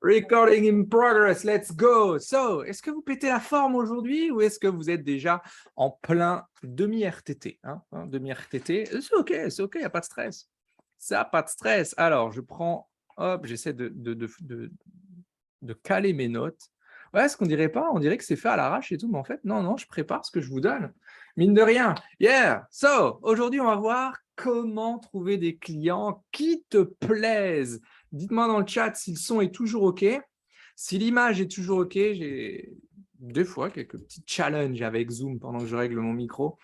Recording in progress, let's go. So, est-ce que vous pétez la forme aujourd'hui ou est-ce que vous êtes déjà en plein demi-RTT demi-RTT, c'est OK, il n'y a pas de stress. Ça, pas de stress. Alors, je prends, hop, j'essaie de caler mes notes. Ouais, ce qu'on dirait pas, on dirait que c'est fait à l'arrache et tout, mais en fait, non, je prépare ce que je vous donne. Mine de rien. Yeah! So, aujourd'hui, on va voir comment trouver des clients qui te plaisent. Dites-moi dans le chat si le son est toujours OK. Si l'image est toujours OK, j'ai des fois quelques petits challenges avec Zoom pendant que je règle mon micro,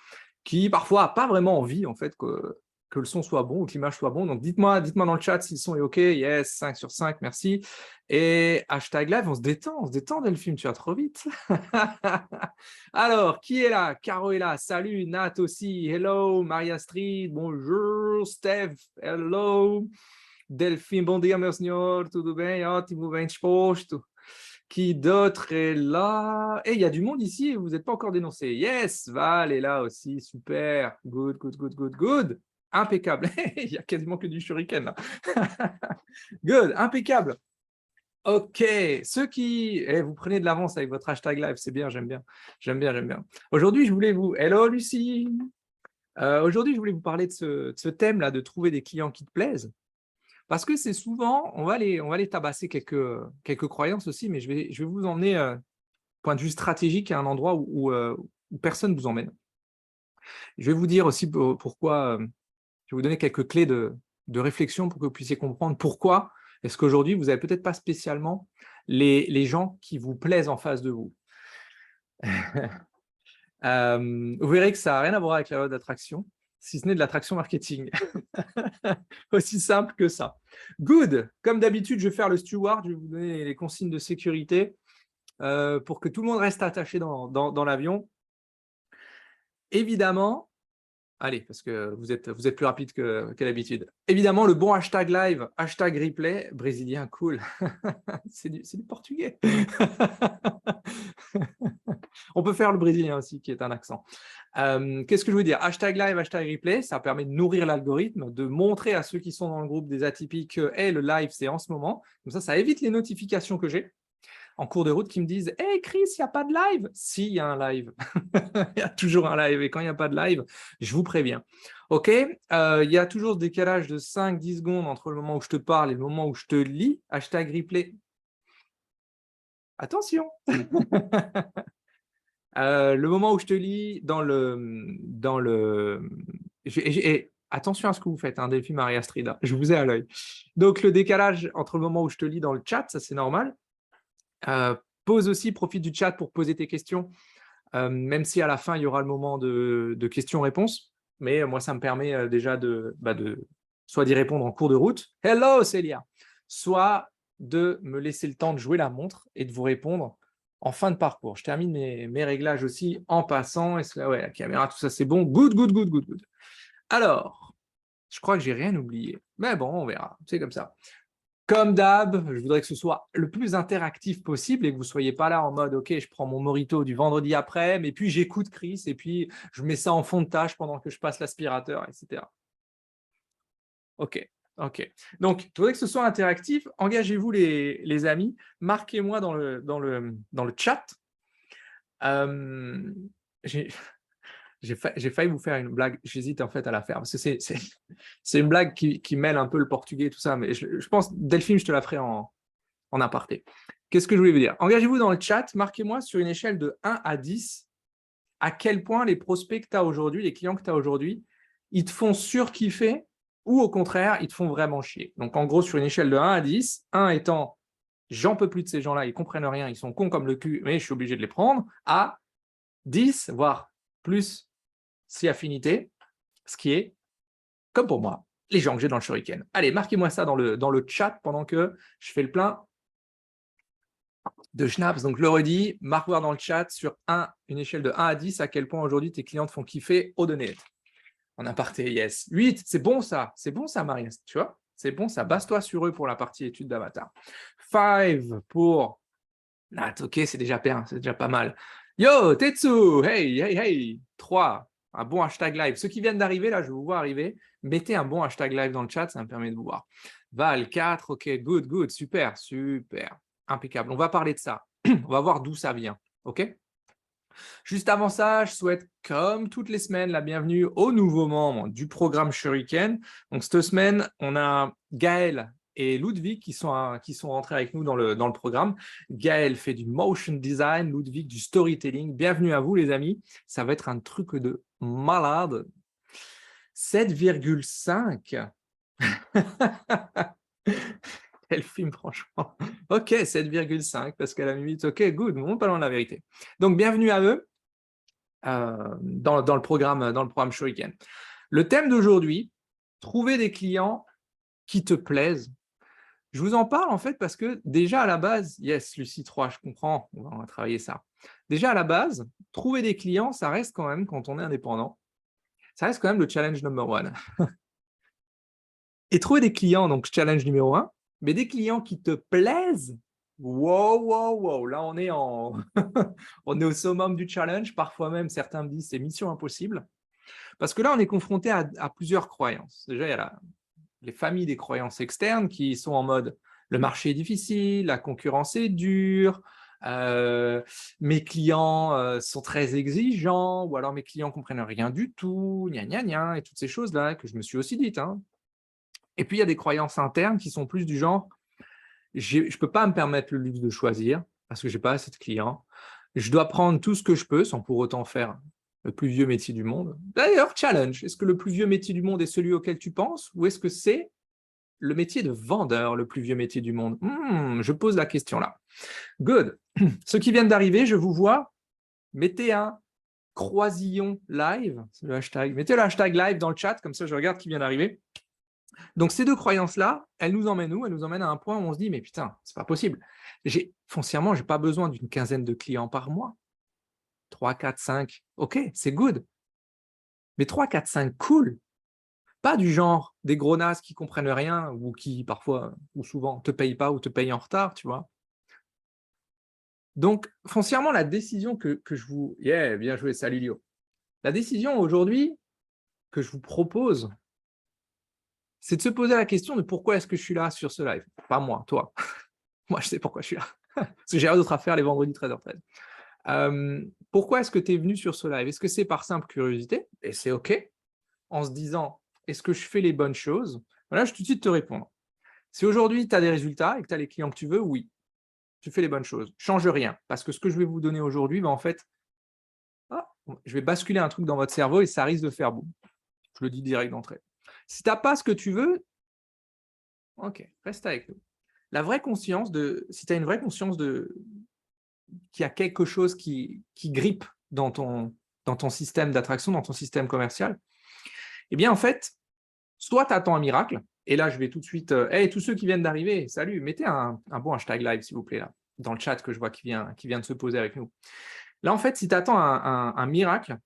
qui parfois n'a pas vraiment envie en fait que le son soit bon ou que l'image soit bon. Donc dites-moi dans le chat si le son est OK. Yes, 5 sur 5, merci. Et hashtag live, on se détend Delphine, tu vas trop vite. Alors, qui est là? Caro est là, salut, Nat aussi, hello, Maria Street, bonjour, Steph, hello. Delphine, bom dia, meu senhor, tudo bem? Ótimo, bem disposto. Qui d'autre est là? Et il y a du monde ici et vous n'êtes pas encore dénoncé. Yes, Val est là aussi, super. Good, good, good, good, good. Impeccable. Il y a quasiment que du shuriken là. Good, impeccable. Ok, ceux qui... vous prenez de l'avance avec votre hashtag live, c'est bien, j'aime bien. Aujourd'hui, je voulais vous... Hello Lucie. Aujourd'hui, je voulais vous parler de ce thème-là, de trouver des clients qui te plaisent. Parce que c'est souvent, on va les tabasser quelques croyances aussi, mais je vais vous emmener, point de vue stratégique, à un endroit où personne ne vous emmène. Je vais vous dire aussi pourquoi, je vais vous donner quelques clés de réflexion pour que vous puissiez comprendre pourquoi est-ce qu'aujourd'hui, vous n'avez peut-être pas spécialement les gens qui vous plaisent en face de vous. Vous verrez que ça n'a rien à voir avec la loi d'attraction, si ce n'est de l'attraction marketing. Aussi simple que ça. Good. Comme d'habitude, je vais faire le steward, je vais vous donner les consignes de sécurité pour que tout le monde reste attaché dans l'avion. Évidemment, allez, parce que vous êtes plus rapide que d'habitude. Évidemment, le bon hashtag live, hashtag replay, brésilien, cool. C'est du portugais. On peut faire le brésilien aussi, qui est un accent. Qu'est-ce que je veux dire? Hashtag live, hashtag replay, ça permet de nourrir l'algorithme, de montrer à ceux qui sont dans le groupe des atypiques que hey, le live, c'est en ce moment. Comme ça évite les notifications que j'ai en cours de route qui me disent « Hey Chris, il n'y a pas de live ?» Si, il y a un live. Il y a toujours un live. Et quand il n'y a pas de live, je vous préviens. OK, il y a toujours ce décalage de 5-10 secondes entre le moment où je te parle et le moment où je te lis. Hashtag replay. Attention. Le moment où je te lis attention à ce que vous faites, hein, Delphine Maria Strida, je vous ai à l'œil. Donc, le décalage entre le moment où je te lis dans le chat, ça c'est normal. Profite du chat pour poser tes questions, même si à la fin, il y aura le moment de questions-réponses. Mais moi, ça me permet déjà soit d'y répondre en cours de route. Hello, Célia. Soit de me laisser le temps de jouer la montre et de vous répondre en fin de parcours. Je termine mes réglages aussi en passant. Ouais, la caméra, tout ça, c'est bon. Good, good, good, good, good. Alors, je crois que j'ai rien oublié. Mais bon, on verra. C'est comme ça. Comme d'hab, je voudrais que ce soit le plus interactif possible et que vous ne soyez pas là en mode « Ok, je prends mon morito du vendredi après, mais puis j'écoute Chris et puis je mets ça en fond de tâche pendant que je passe l'aspirateur, etc. » Ok. Donc, il faudrait que ce soit interactif. Engagez-vous les amis. Marquez-moi dans le chat. J'ai failli vous faire une blague. J'hésite en fait à la faire parce que c'est une blague qui mêle un peu le portugais et tout ça. Mais je pense, Delphine, je te la ferai en aparté. Qu'est-ce que je voulais vous dire? Engagez-vous dans le chat. Marquez-moi sur une échelle de 1 à 10 à quel point les prospects que tu as aujourd'hui, les clients que tu as aujourd'hui, ils te font surkiffer ou au contraire, ils te font vraiment chier. Donc, en gros, sur une échelle de 1 à 10, 1 étant « j'en peux plus de ces gens-là, ils ne comprennent rien, ils sont cons comme le cul, mais je suis obligé de les prendre », à 10, voire plus si affinité, ce qui est, comme pour moi, les gens que j'ai dans le shuriken. Allez, marquez-moi ça dans le chat pendant que je fais le plein de schnapps. Donc, je le redis, marque-moi dans le chat sur une échelle de 1 à 10, à quel point aujourd'hui tes clients te font kiffer au donné. En aparté, yes. 8, c'est bon ça, Marie, tu vois, c'est bon ça, base-toi sur eux pour la partie étude d'avatar. 5 pour Nat, ok, c'est déjà bien, c'est déjà pas mal. Yo, Tetsu, hey. 3, un bon hashtag live. Ceux qui viennent d'arriver, là, je vous vois arriver, mettez un bon hashtag live dans le chat, ça me permet de vous voir. Val, 4, ok, good, super. Impeccable. On va parler de ça. On va voir d'où ça vient. OK? Juste avant ça, je souhaite, comme toutes les semaines, la bienvenue aux nouveaux membres du programme Shuriken. Donc, cette semaine, on a Gaël et Ludwig qui sont rentrés avec nous dans le programme. Gaël fait du motion design, Ludwig du storytelling. Bienvenue à vous, les amis. Ça va être un truc de malade. 7,5. Quel film, franchement. Ok, 7,5, parce qu'à la limite, ok, good, on pas loin de la vérité. Donc, bienvenue à eux dans le programme Shuriken. Le thème d'aujourd'hui, trouver des clients qui te plaisent. Je vous en parle en fait parce que déjà à la base, yes, Lucie 3, je comprends, on va travailler ça. Déjà à la base, trouver des clients, ça reste quand même, quand on est indépendant, ça reste quand même le challenge number one. Et trouver des clients, donc challenge numéro 1, mais des clients qui te plaisent, wow, wow, wow, là on est, on est au summum du challenge, parfois même certains me disent c'est mission impossible, parce que là on est confronté à plusieurs croyances. Déjà il y a les familles des croyances externes qui sont en mode le marché est difficile, la concurrence est dure, mes clients sont très exigeants, ou alors mes clients comprennent rien du tout, gna gna gna, et toutes ces choses-là que je me suis aussi dites, hein. Et puis, il y a des croyances internes qui sont plus du genre, je ne peux pas me permettre le luxe de choisir parce que je n'ai pas assez de clients. Je dois prendre tout ce que je peux sans pour autant faire le plus vieux métier du monde. D'ailleurs, challenge, est-ce que le plus vieux métier du monde est celui auquel tu penses ou est-ce que c'est le métier de vendeur, le plus vieux métier du monde? Je pose la question là. Good. Ceux qui viennent d'arriver, je vous vois. Mettez un croisillon live, c'est le hashtag. Mettez le hashtag live dans le chat, comme ça je regarde qui vient d'arriver. Donc, ces deux croyances-là, elles nous emmènent où? Elles nous emmènent à un point où on se dit, mais putain, c'est pas possible. Foncièrement, je n'ai pas besoin d'une quinzaine de clients par mois. 3, 4, 5, ok, c'est good. Mais 3, 4, 5, cool. Pas du genre des gros nazes qui comprennent rien ou qui parfois ou souvent te payent pas ou te payent en retard, tu vois. Donc, foncièrement, la décision que je vous... Yeah, bien joué, salut Lio. La décision aujourd'hui que je vous propose, c'est de se poser la question de pourquoi est-ce que je suis là sur ce live. Pas moi, toi. Moi, je sais pourquoi je suis là. Parce que j'ai rien d'autre à faire les vendredis 13h13. Pourquoi est-ce que tu es venu sur ce live? Est-ce que c'est par simple curiosité? Et c'est OK. En se disant, est-ce que je fais les bonnes choses? Voilà, je vais tout de suite te répondre. Si aujourd'hui, tu as des résultats et que tu as les clients que tu veux, oui, tu fais les bonnes choses. Change rien. Parce que ce que je vais vous donner aujourd'hui, en fait, je vais basculer un truc dans votre cerveau et ça risque de faire boum. Je le dis direct d'entrée. Si tu n'as pas ce que tu veux, OK, reste avec nous. La vraie conscience si tu as une vraie conscience qu'il y a quelque chose qui grippe dans ton système d'attraction, dans ton système commercial, eh bien, en fait, soit tu attends un miracle, et là, je vais tout de suite, hey, tous ceux qui viennent d'arriver, salut, mettez un bon hashtag live, s'il vous plaît, là, dans le chat que je vois qui vient de se poser avec nous. Là, en fait, si tu attends un miracle,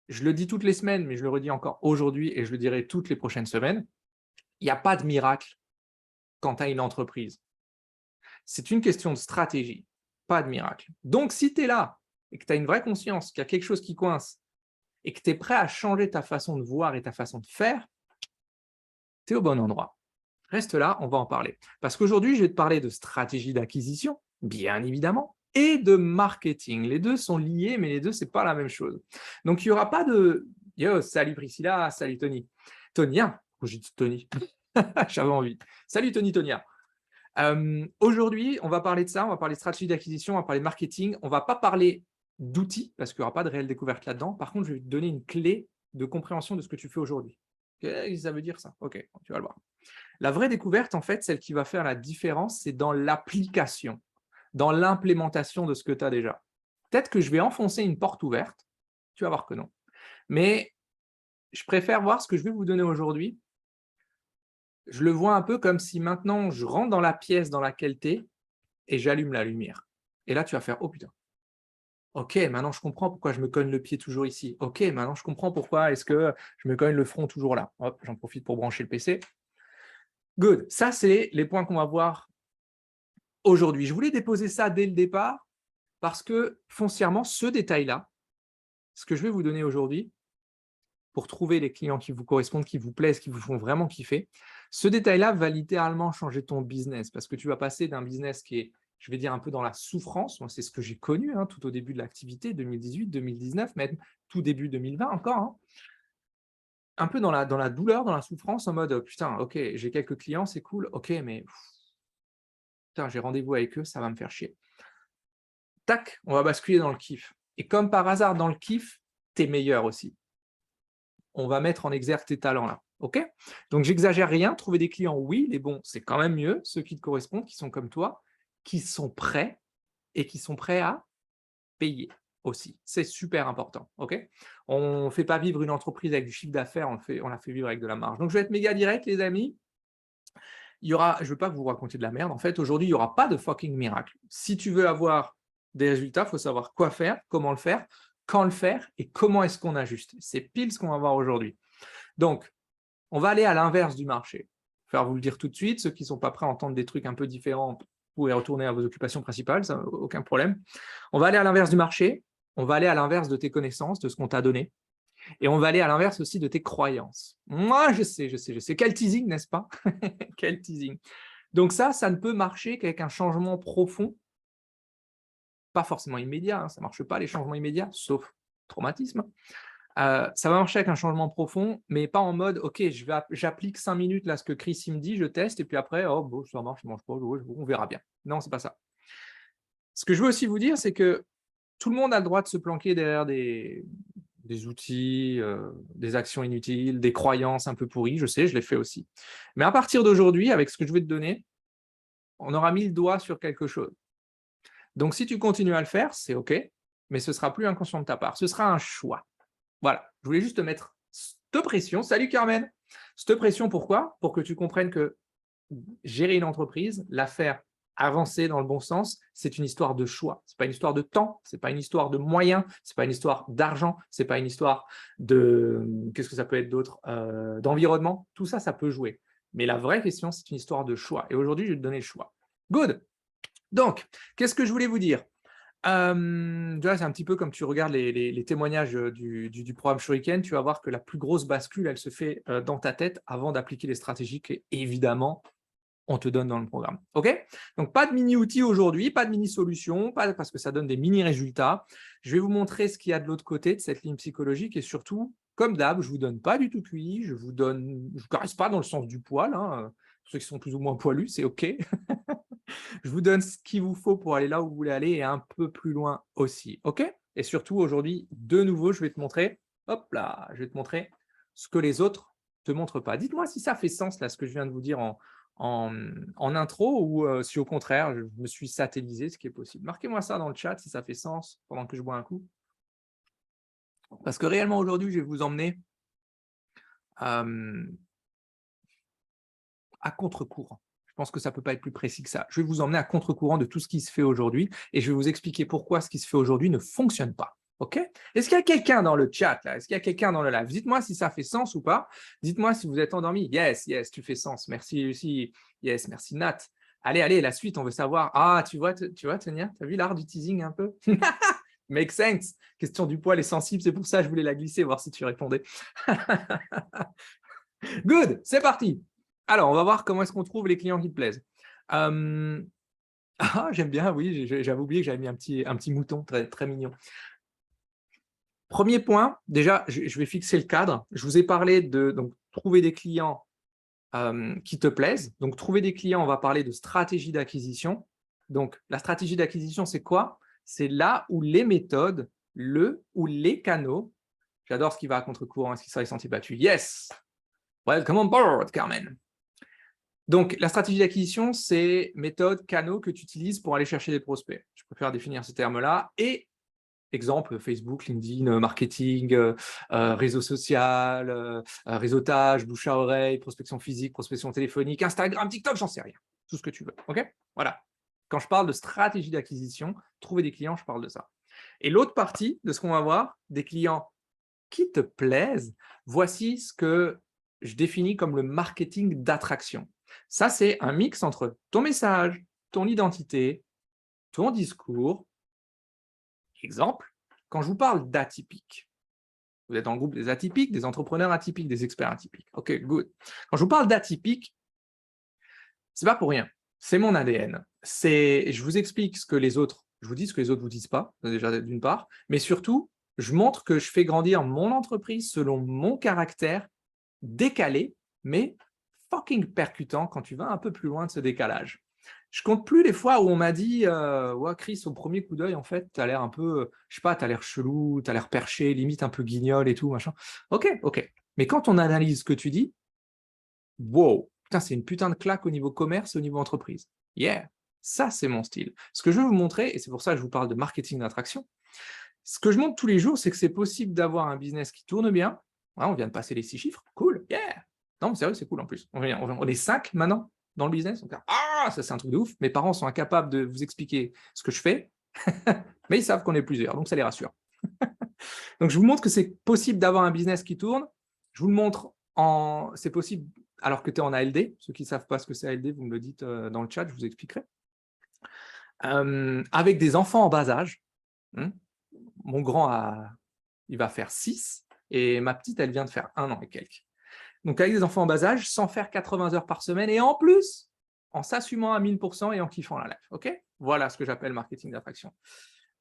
je le dis toutes les semaines, mais je le redis encore aujourd'hui, et je le dirai toutes les prochaines semaines, il n'y a pas de miracle quand tu as une entreprise. C'est une question de stratégie, pas de miracle. Donc, si tu es là et que tu as une vraie conscience qu'il y a quelque chose qui coince et que tu es prêt à changer ta façon de voir et ta façon de faire, tu es au bon endroit. Reste là, on va en parler. Parce qu'aujourd'hui, je vais te parler de stratégie d'acquisition, bien évidemment, et de marketing. Les deux sont liés, mais les deux, ce n'est pas la même chose. Donc, il n'y aura pas de « Yo, salut Priscilla, salut Tony. » Tonia, j'ai dit Tony, j'avais envie. Salut Tony, Tonia. Aujourd'hui, on va parler de ça, on va parler de stratégie d'acquisition, on va parler de marketing, on ne va pas parler d'outils, parce qu'il n'y aura pas de réelle découverte là-dedans. Par contre, je vais te donner une clé de compréhension de ce que tu fais aujourd'hui. Qu'est-ce que ça veut dire ça? Ok, tu vas le voir. La vraie découverte, en fait, celle qui va faire la différence, c'est dans l'application, dans l'implémentation de ce que tu as déjà. Peut-être que je vais enfoncer une porte ouverte, tu vas voir que non. Mais je préfère voir ce que je vais vous donner aujourd'hui. Je le vois un peu comme si maintenant je rentre dans la pièce dans laquelle tu es et j'allume la lumière. Et là, tu vas faire « Oh putain, ok, maintenant je comprends pourquoi je me cogne le pied toujours ici. Ok, maintenant je comprends pourquoi est-ce que je me cogne le front toujours là. » Hop, j'en profite pour brancher le PC. Good, ça c'est les points qu'on va voir aujourd'hui. Je voulais déposer ça dès le départ parce que foncièrement, ce détail-là, ce que je vais vous donner aujourd'hui, pour trouver les clients qui vous correspondent, qui vous plaisent, qui vous font vraiment kiffer, ce détail-là va littéralement changer ton business parce que tu vas passer d'un business qui est je vais dire un peu dans la souffrance. Moi, c'est ce que j'ai connu hein, tout au début de l'activité, 2018, 2019, même tout début 2020 encore. Hein. Un peu dans la douleur, dans la souffrance, en mode putain, ok, j'ai quelques clients, c'est cool, ok, mais putain, j'ai rendez-vous avec eux, ça va me faire chier. Tac, on va basculer dans le kiff. Et comme par hasard, dans le kiff, t'es meilleur aussi. On va mettre en exergue tes talents là. Ok? Donc, j'exagère rien. Trouver des clients, oui, les bons, c'est quand même mieux. Ceux qui te correspondent, qui sont comme toi, qui sont prêts et qui sont prêts à payer aussi. C'est super important. Ok? On ne fait pas vivre une entreprise avec du chiffre d'affaires, on la fait vivre avec de la marge. Donc, je vais être méga direct, les amis. Je ne veux pas que vous racontiez de la merde. En fait, aujourd'hui, il n'y aura pas de fucking miracle. Si tu veux avoir des résultats, il faut savoir quoi faire, comment le faire, quand le faire et comment est-ce qu'on ajuste. C'est pile ce qu'on va voir aujourd'hui. Donc, on va aller à l'inverse du marché. Je vais vous le dire tout de suite. Ceux qui ne sont pas prêts à entendre des trucs un peu différents, vous pouvez retourner à vos occupations principales, ça, aucun problème. On va aller à l'inverse du marché. On va aller à l'inverse de tes connaissances, de ce qu'on t'a donné. Et on va aller à l'inverse aussi de tes croyances. Moi, je sais. Quel teasing, n'est-ce pas? Quel teasing. Donc ça ne peut marcher qu'avec un changement profond, pas forcément immédiat, hein, ça ne marche pas les changements immédiats, sauf traumatisme. Ça va marcher avec un changement profond, mais pas en mode, ok, j'applique 5 minutes là ce que Chris il me dit, je teste, et puis après, oh, bon, ça marche, ça ne marche pas, on verra bien. Non, c'est pas ça. Ce que je veux aussi vous dire, c'est que tout le monde a le droit de se planquer derrière des outils, des actions inutiles, des croyances un peu pourries, je sais, je l'ai fait aussi. Mais à partir d'aujourd'hui, avec ce que je vais te donner, on aura mis le doigt sur quelque chose. Donc si tu continues à le faire, c'est OK, mais ce ne sera plus inconscient de ta part, ce sera un choix. Voilà, je voulais juste te mettre cette pression. Salut Carmen! Cette pression, pourquoi? Pour que tu comprennes que gérer une entreprise, la faire avancer dans le bon sens, c'est une histoire de choix. Ce n'est pas une histoire de temps, ce n'est pas une histoire de moyens, ce n'est pas une histoire d'argent, ce n'est pas une histoire de, qu'est-ce que ça peut être d'autre, d'environnement. Tout ça, ça peut jouer. Mais la vraie question, c'est une histoire de choix. Et aujourd'hui, je vais te donner le choix. Good. Donc, qu'est-ce que je voulais vous dire? C'est un petit peu comme tu regardes les témoignages du programme Shuriken, tu vas voir que la plus grosse bascule, elle se fait dans ta tête avant d'appliquer les stratégies qu'évidemment, on te donne dans le programme. OK? Donc, pas de mini-outils aujourd'hui, pas de mini-solutions, parce que ça donne des mini-résultats. Je vais vous montrer ce qu'il y a de l'autre côté de cette ligne psychologique et surtout, comme d'hab, je ne vous donne pas du tout cuit, je ne caresse pas dans le sens du poil. Hein. Ceux qui sont plus ou moins poilus, c'est OK. Je vous donne ce qu'il vous faut pour aller là où vous voulez aller et un peu plus loin aussi. OK? Et surtout, aujourd'hui, de nouveau, je vais te montrer, hop là, je vais te montrer ce que les autres ne te montrent pas. Dites-moi si ça fait sens, là, ce que je viens de vous dire en intro ou si au contraire, je me suis satellisé, ce qui est possible. Marquez-moi ça dans le chat si ça fait sens pendant que je bois un coup. Parce que réellement, aujourd'hui, je vais vous emmener à contre-courant. Je pense que ça ne peut pas être plus précis que ça. Je vais vous emmener à contre-courant de tout ce qui se fait aujourd'hui et je vais vous expliquer pourquoi ce qui se fait aujourd'hui ne fonctionne pas. OK? Est-ce qu'il y a quelqu'un dans le chat là? Est-ce qu'il y a quelqu'un dans le live? Dites-moi si ça fait sens ou pas. Dites-moi si vous êtes endormi. Yes, tu fais sens. Merci Lucie. Yes, merci Nat. Allez, la suite, on veut savoir. Ah, tu vois, Tania, tu as vu l'art du teasing un peu? Make sense. Question du poil est sensible, c'est pour ça que je voulais la glisser, voir si tu répondais. Good, c'est parti. Alors, on va voir comment est-ce qu'on trouve les clients qui te plaisent. J'aime bien, oui, j'avais oublié que j'avais mis un petit mouton très, très mignon. Premier point, déjà, je vais fixer le cadre. Je vous ai parlé de trouver des clients qui te plaisent. Donc, trouver des clients, on va parler de stratégie d'acquisition. Donc, la stratégie d'acquisition, c'est quoi? C'est là où les méthodes, ou les canaux, j'adore ce qui va à contre-courant, est-ce qu'il serait senti battu? Yes! Welcome on board, Carmen. Donc, la stratégie d'acquisition, c'est méthode, canaux que tu utilises pour aller chercher des prospects. Je préfère définir ces termes-là. Et, exemple, Facebook, LinkedIn, marketing, réseau social, réseautage, bouche à oreille, prospection physique, prospection téléphonique, Instagram, TikTok, j'en sais rien. Tout ce que tu veux. OK? Voilà. Quand je parle de stratégie d'acquisition, trouver des clients, je parle de ça. Et l'autre partie de ce qu'on va voir, des clients qui te plaisent, voici ce que je définis comme le marketing d'attraction. Ça, c'est un mix entre ton message, ton identité, ton discours. Exemple, quand je vous parle d'atypique, vous êtes dans le groupe des atypiques, des entrepreneurs atypiques, des experts atypiques. OK, good. Quand je vous parle d'atypique, ce n'est pas pour rien. C'est mon ADN. Je vous explique ce que les autres, je vous dis ce que les autres ne vous disent pas, déjà d'une part, mais surtout, je montre que je fais grandir mon entreprise selon mon caractère décalé, mais fucking percutant quand tu vas un peu plus loin de ce décalage. Je compte plus les fois où on m'a dit ouais, Chris, au premier coup d'œil, en fait, tu as l'air un peu, je sais pas, tu as l'air chelou, tu as l'air perché, limite un peu guignol et tout, machin. Ok, ok. Mais quand on analyse ce que tu dis, wow, putain, c'est une putain de claque au niveau commerce, au niveau entreprise. Yeah, ça, c'est mon style. Ce que je veux vous montrer, et c'est pour ça que je vous parle de marketing d'attraction, ce que je montre tous les jours, c'est que c'est possible d'avoir un business qui tourne bien. Ouais, on vient de passer les 6 chiffres, cool, yeah. Non, mais sérieux, c'est cool en plus. On est 5 maintenant dans le business. Ah, ça c'est un truc de ouf. Mes parents sont incapables de vous expliquer ce que je fais, mais ils savent qu'on est plusieurs, donc ça les rassure. Donc je vous montre que c'est possible d'avoir un business qui tourne. Je vous le montre c'est possible alors que tu es en ALD. Ceux qui ne savent pas ce que c'est ALD, vous me le dites dans le chat, je vous expliquerai. Avec des enfants en bas âge. Mon grand, il va faire 6 et ma petite, elle vient de faire 1 an et quelques. Donc avec des enfants en bas âge, sans faire 80 heures par semaine et en plus, en s'assumant à 1000% et en kiffant la life. Ok, voilà ce que j'appelle marketing d'attraction.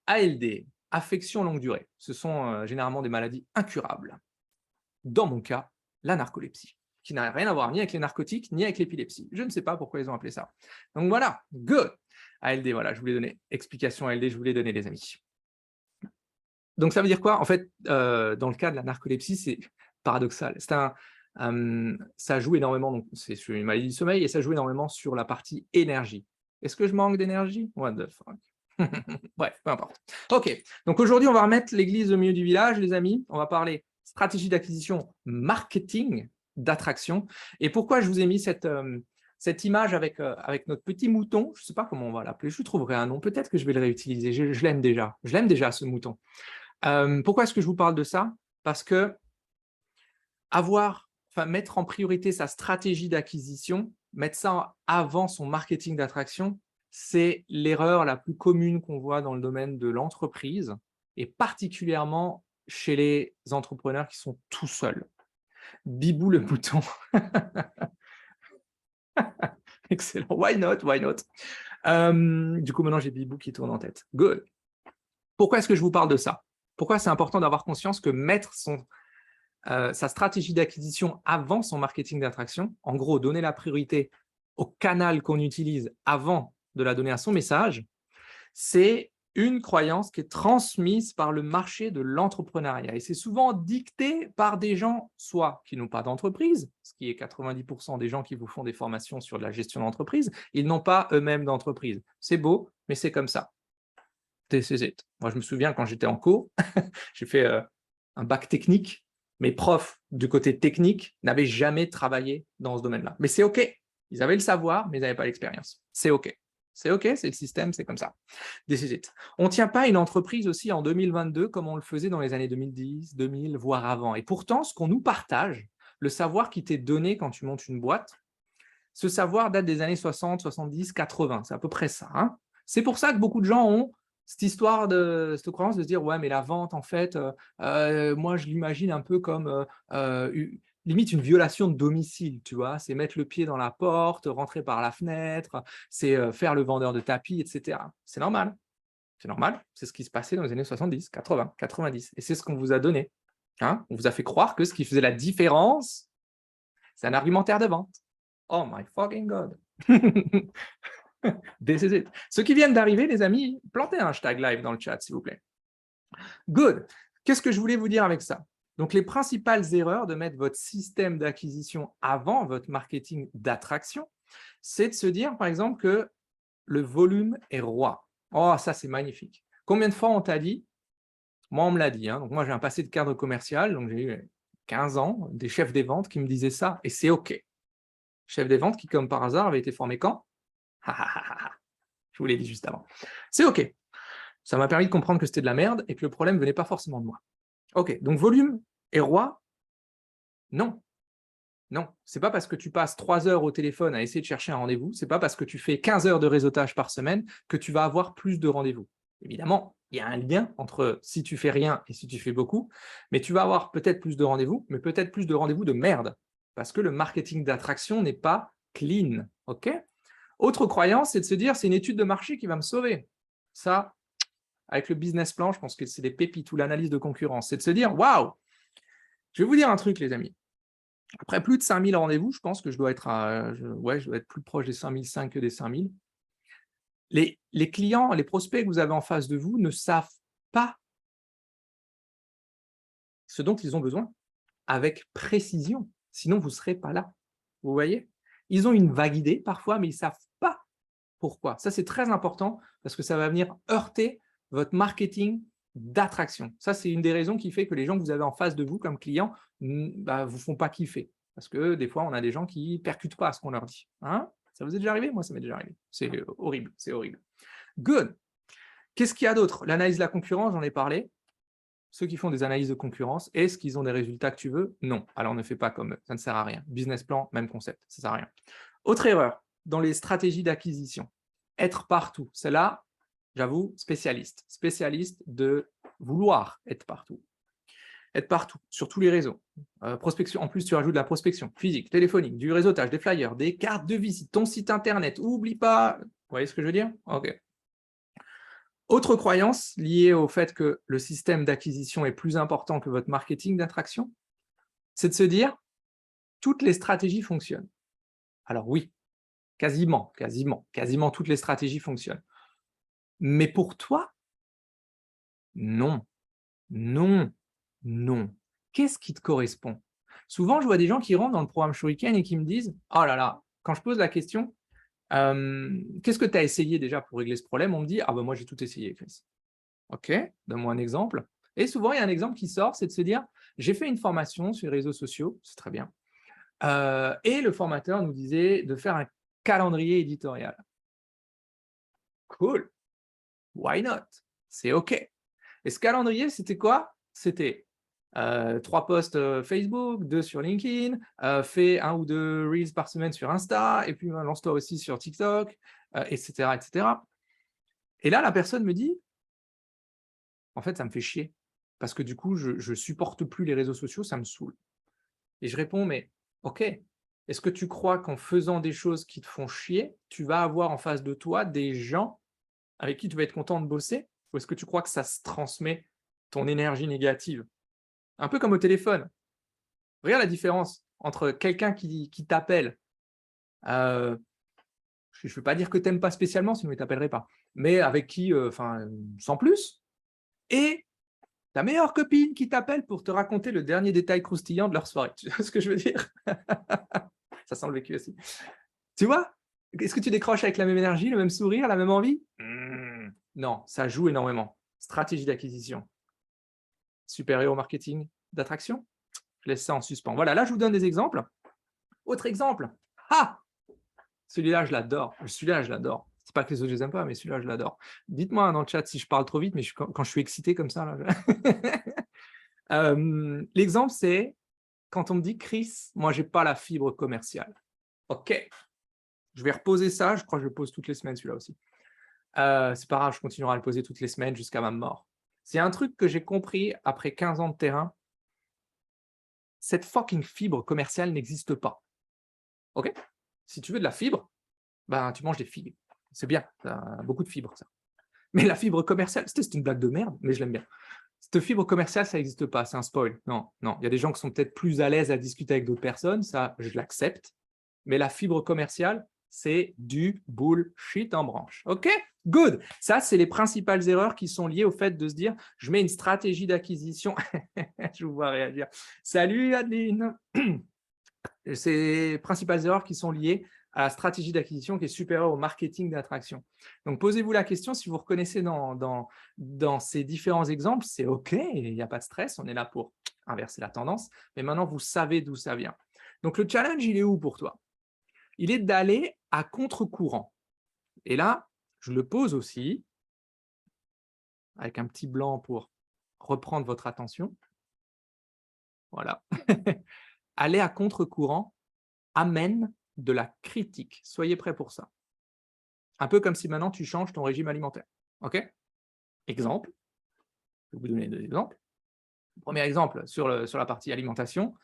ALD, affection longue durée. Ce sont généralement des maladies incurables. Dans mon cas, la narcolepsie, qui n'a rien à voir ni avec les narcotiques, ni avec l'épilepsie. Je ne sais pas pourquoi ils ont appelé ça. Donc voilà, good. ALD, voilà, je vous l'ai donné. Explication ALD, je vous l'ai donné, les amis. Donc ça veut dire quoi? En fait, dans le cas de la narcolepsie, c'est paradoxal. Ça joue énormément, donc c'est sur une maladie du sommeil, et ça joue énormément sur la partie énergie. Est-ce que je manque d'énergie? What the fuck? Bref, peu importe. Ok, donc aujourd'hui, on va remettre l'église au milieu du village, les amis. On va parler stratégie d'acquisition, marketing d'attraction. Et pourquoi je vous ai mis cette image avec notre petit mouton? Je ne sais pas comment on va l'appeler, je lui trouverai un nom. Peut-être que je vais le réutiliser. Je l'aime déjà. Je l'aime déjà, ce mouton. Pourquoi est-ce que je vous parle de ça? Parce que mettre en priorité sa stratégie d'acquisition, mettre ça avant son marketing d'attraction, c'est l'erreur la plus commune qu'on voit dans le domaine de l'entreprise et particulièrement chez les entrepreneurs qui sont tout seuls. Bibou le mouton. Excellent. Why not? Why not? Du coup, maintenant, j'ai Bibou qui tourne en tête. Good. Pourquoi est-ce que je vous parle de ça? Pourquoi c'est important d'avoir conscience que mettre sa stratégie d'acquisition avant son marketing d'attraction, en gros, donner la priorité au canal qu'on utilise avant de la donner à son message, c'est une croyance qui est transmise par le marché de l'entrepreneuriat. Et c'est souvent dicté par des gens, soit qui n'ont pas d'entreprise, ce qui est 90% des gens qui vous font des formations sur la gestion d'entreprise, ils n'ont pas eux-mêmes d'entreprise. C'est beau, mais c'est comme ça. This is it. Moi, je me souviens quand j'étais en cours, j'ai fait un bac technique. Mes profs du côté technique n'avaient jamais travaillé dans ce domaine-là. Mais c'est OK. Ils avaient le savoir, mais ils n'avaient pas l'expérience. C'est OK. C'est OK, c'est le système, c'est comme ça. This is it. On ne tient pas une entreprise aussi en 2022 comme on le faisait dans les années 2010, 2000, voire avant. Et pourtant, ce qu'on nous partage, le savoir qui t'est donné quand tu montes une boîte, ce savoir date des années 60, 70, 80. C'est à peu près ça. Hein. C'est pour ça que beaucoup de gens ont cette croyance de se dire ouais, mais la vente, en fait, moi je l'imagine un peu comme limite une violation de domicile, tu vois, c'est mettre le pied dans la porte, rentrer par la fenêtre, c'est faire le vendeur de tapis, etc. C'est normal, c'est ce qui se passait dans les années 70, 80, 90, et c'est ce qu'on vous a donné. Hein. On vous a fait croire que ce qui faisait la différence, c'est un argumentaire de vente. Oh my fucking God. This is it. Ceux qui viennent d'arriver, les amis, plantez un hashtag live dans le chat, s'il vous plaît. Good. Qu'est-ce que je voulais vous dire avec ça? Donc, les principales erreurs de mettre votre système d'acquisition avant votre marketing d'attraction, c'est de se dire, par exemple, que le volume est roi. Oh, ça, c'est magnifique. Combien de fois on t'a dit? Moi, on me l'a dit. Hein. Donc, moi, j'ai un passé de cadre commercial, donc j'ai eu 15 ans, des chefs des ventes qui me disaient ça, et c'est OK. Chef des ventes qui, comme par hasard, avait été formé quand? Je vous l'ai dit juste avant. C'est OK. Ça m'a permis de comprendre que c'était de la merde et que le problème ne venait pas forcément de moi. OK. Donc, volume est roi? Non. Non. Ce n'est pas parce que tu passes 3 heures au téléphone à essayer de chercher un rendez-vous, ce n'est pas parce que tu fais 15 heures de réseautage par semaine que tu vas avoir plus de rendez-vous. Évidemment, il y a un lien entre si tu fais rien et si tu fais beaucoup, mais tu vas avoir peut-être plus de rendez-vous, mais peut-être plus de rendez-vous de merde, parce que le marketing d'attraction n'est pas clean. OK? Autre croyance, c'est de se dire, c'est une étude de marché qui va me sauver. Ça, avec le business plan, je pense que c'est des pépites ou l'analyse de concurrence. C'est de se dire, waouh, je vais vous dire un truc, les amis. Après plus de 5000 rendez-vous, je pense que je dois être je dois être plus proche des 5005 que des 5000. Les clients, les prospects que vous avez en face de vous ne savent pas ce dont ils ont besoin avec précision. Sinon, vous ne serez pas là. Vous voyez? Ils ont une vague idée parfois, mais ils ne savent pas pourquoi. Ça, c'est très important parce que ça va venir heurter votre marketing d'attraction. Ça, c'est une des raisons qui fait que les gens que vous avez en face de vous comme clients ne vous font pas kiffer. Parce que des fois, on a des gens qui ne percutent pas ce qu'on leur dit. Hein? Ça vous est déjà arrivé? Moi, ça m'est déjà arrivé. C'est horrible, c'est horrible. Good. Qu'est-ce qu'il y a d'autre? L'analyse de la concurrence, j'en ai parlé. Ceux qui font des analyses de concurrence, est-ce qu'ils ont des résultats que tu veux? Non. Alors ne fais pas comme eux, ça ne sert à rien. Business plan, même concept, ça ne sert à rien. Autre erreur, dans les stratégies d'acquisition, être partout. C'est là, j'avoue, spécialiste de vouloir être partout. Être partout, sur tous les réseaux. Prospection, en plus, tu rajoutes de la prospection physique, téléphonique, du réseautage, des flyers, des cartes de visite, ton site internet. Oublie pas. Vous voyez ce que je veux dire? Ok. Autre croyance liée au fait que le système d'acquisition est plus important que votre marketing d'attraction, c'est de se dire toutes les stratégies fonctionnent. Alors oui, quasiment toutes les stratégies fonctionnent. Mais pour toi, non, non, non. Qu'est-ce qui te correspond? Souvent, je vois des gens qui rentrent dans le programme Shuriken et qui me disent « Oh là là », quand je pose la question « Qu'est-ce que tu as essayé déjà pour régler ce problème ?» On me dit « Ah ben moi, j'ai tout essayé, Chris. » Ok, donne-moi un exemple. Et souvent, il y a un exemple qui sort, c'est de se dire « J'ai fait une formation sur les réseaux sociaux, c'est très bien. Et le formateur nous disait de faire un calendrier éditorial. » Cool, why not? C'est OK. Et ce calendrier, c'était quoi? C'était 3 posts Facebook, 2 sur LinkedIn, fais 1 ou 2 Reels par semaine sur Insta, et puis lance-toi aussi sur TikTok, etc., etc. Et là, la personne me dit, en fait, ça me fait chier, parce que du coup, je ne supporte plus les réseaux sociaux, ça me saoule. Et je réponds, mais OK, est-ce que tu crois qu'en faisant des choses qui te font chier, tu vas avoir en face de toi des gens avec qui tu vas être content de bosser? Ou est-ce que tu crois que ça se transmet ton énergie négative? Un peu comme au téléphone. Regarde la différence entre quelqu'un qui t'appelle, je ne veux pas dire que tu n'aimes pas spécialement, sinon il ne t'appellerait pas, mais avec qui, sans plus, et ta meilleure copine qui t'appelle pour te raconter le dernier détail croustillant de leur soirée. Tu vois ce que je veux dire? Ça sent le vécu aussi. Tu vois? Est-ce que tu décroches avec la même énergie, le même sourire, la même envie? Non, ça joue énormément. Stratégie d'acquisition. Super-héros marketing d'attraction? Je laisse ça en suspens. Voilà, là, je vous donne des exemples. Autre exemple. Ah! Celui-là, je l'adore. Celui-là, je l'adore. C'est pas que les autres, je les aime pas, mais celui-là, je l'adore. Dites-moi dans le chat si je parle trop vite, mais quand je suis excité comme ça. L'exemple, c'est quand on me dit « Chris, moi, j'ai pas la fibre commerciale. » OK. Je vais reposer ça. Je crois que je le pose toutes les semaines, celui-là aussi. C'est pas grave, je continuerai à le poser toutes les semaines jusqu'à ma mort. C'est un truc que j'ai compris après 15 ans de terrain. Cette fucking fibre commerciale n'existe pas. OK? Si tu veux de la fibre, ben, tu manges des figues. C'est bien, ça a beaucoup de fibres, ça. Mais la fibre commerciale, c'est une blague de merde, mais je l'aime bien. Cette fibre commerciale, ça n'existe pas, c'est un spoil. Non, non, il y a des gens qui sont peut-être plus à l'aise à discuter avec d'autres personnes, ça, je l'accepte. Mais la fibre commerciale, c'est du bullshit en branche. OK? Good. Ça, c'est les principales erreurs qui sont liées au fait de se dire, je mets une stratégie d'acquisition. Je vous vois réagir. Salut Adeline. C'est les principales erreurs qui sont liées à la stratégie d'acquisition qui est supérieure au marketing d'attraction. Donc, posez-vous la question, si vous reconnaissez dans ces différents exemples, c'est OK, il n'y a pas de stress, on est là pour inverser la tendance, mais maintenant, vous savez d'où ça vient. Donc, le challenge, il est où pour toi? Il est d'aller à contre-courant. Et là, je le pose aussi, avec un petit blanc pour reprendre votre attention. Voilà. Aller à contre-courant amène de la critique. Soyez prêts pour ça. Un peu comme si maintenant tu changes ton régime alimentaire. OK? Exemple. Je vais vous donner 2 exemples. Premier exemple sur la partie alimentation.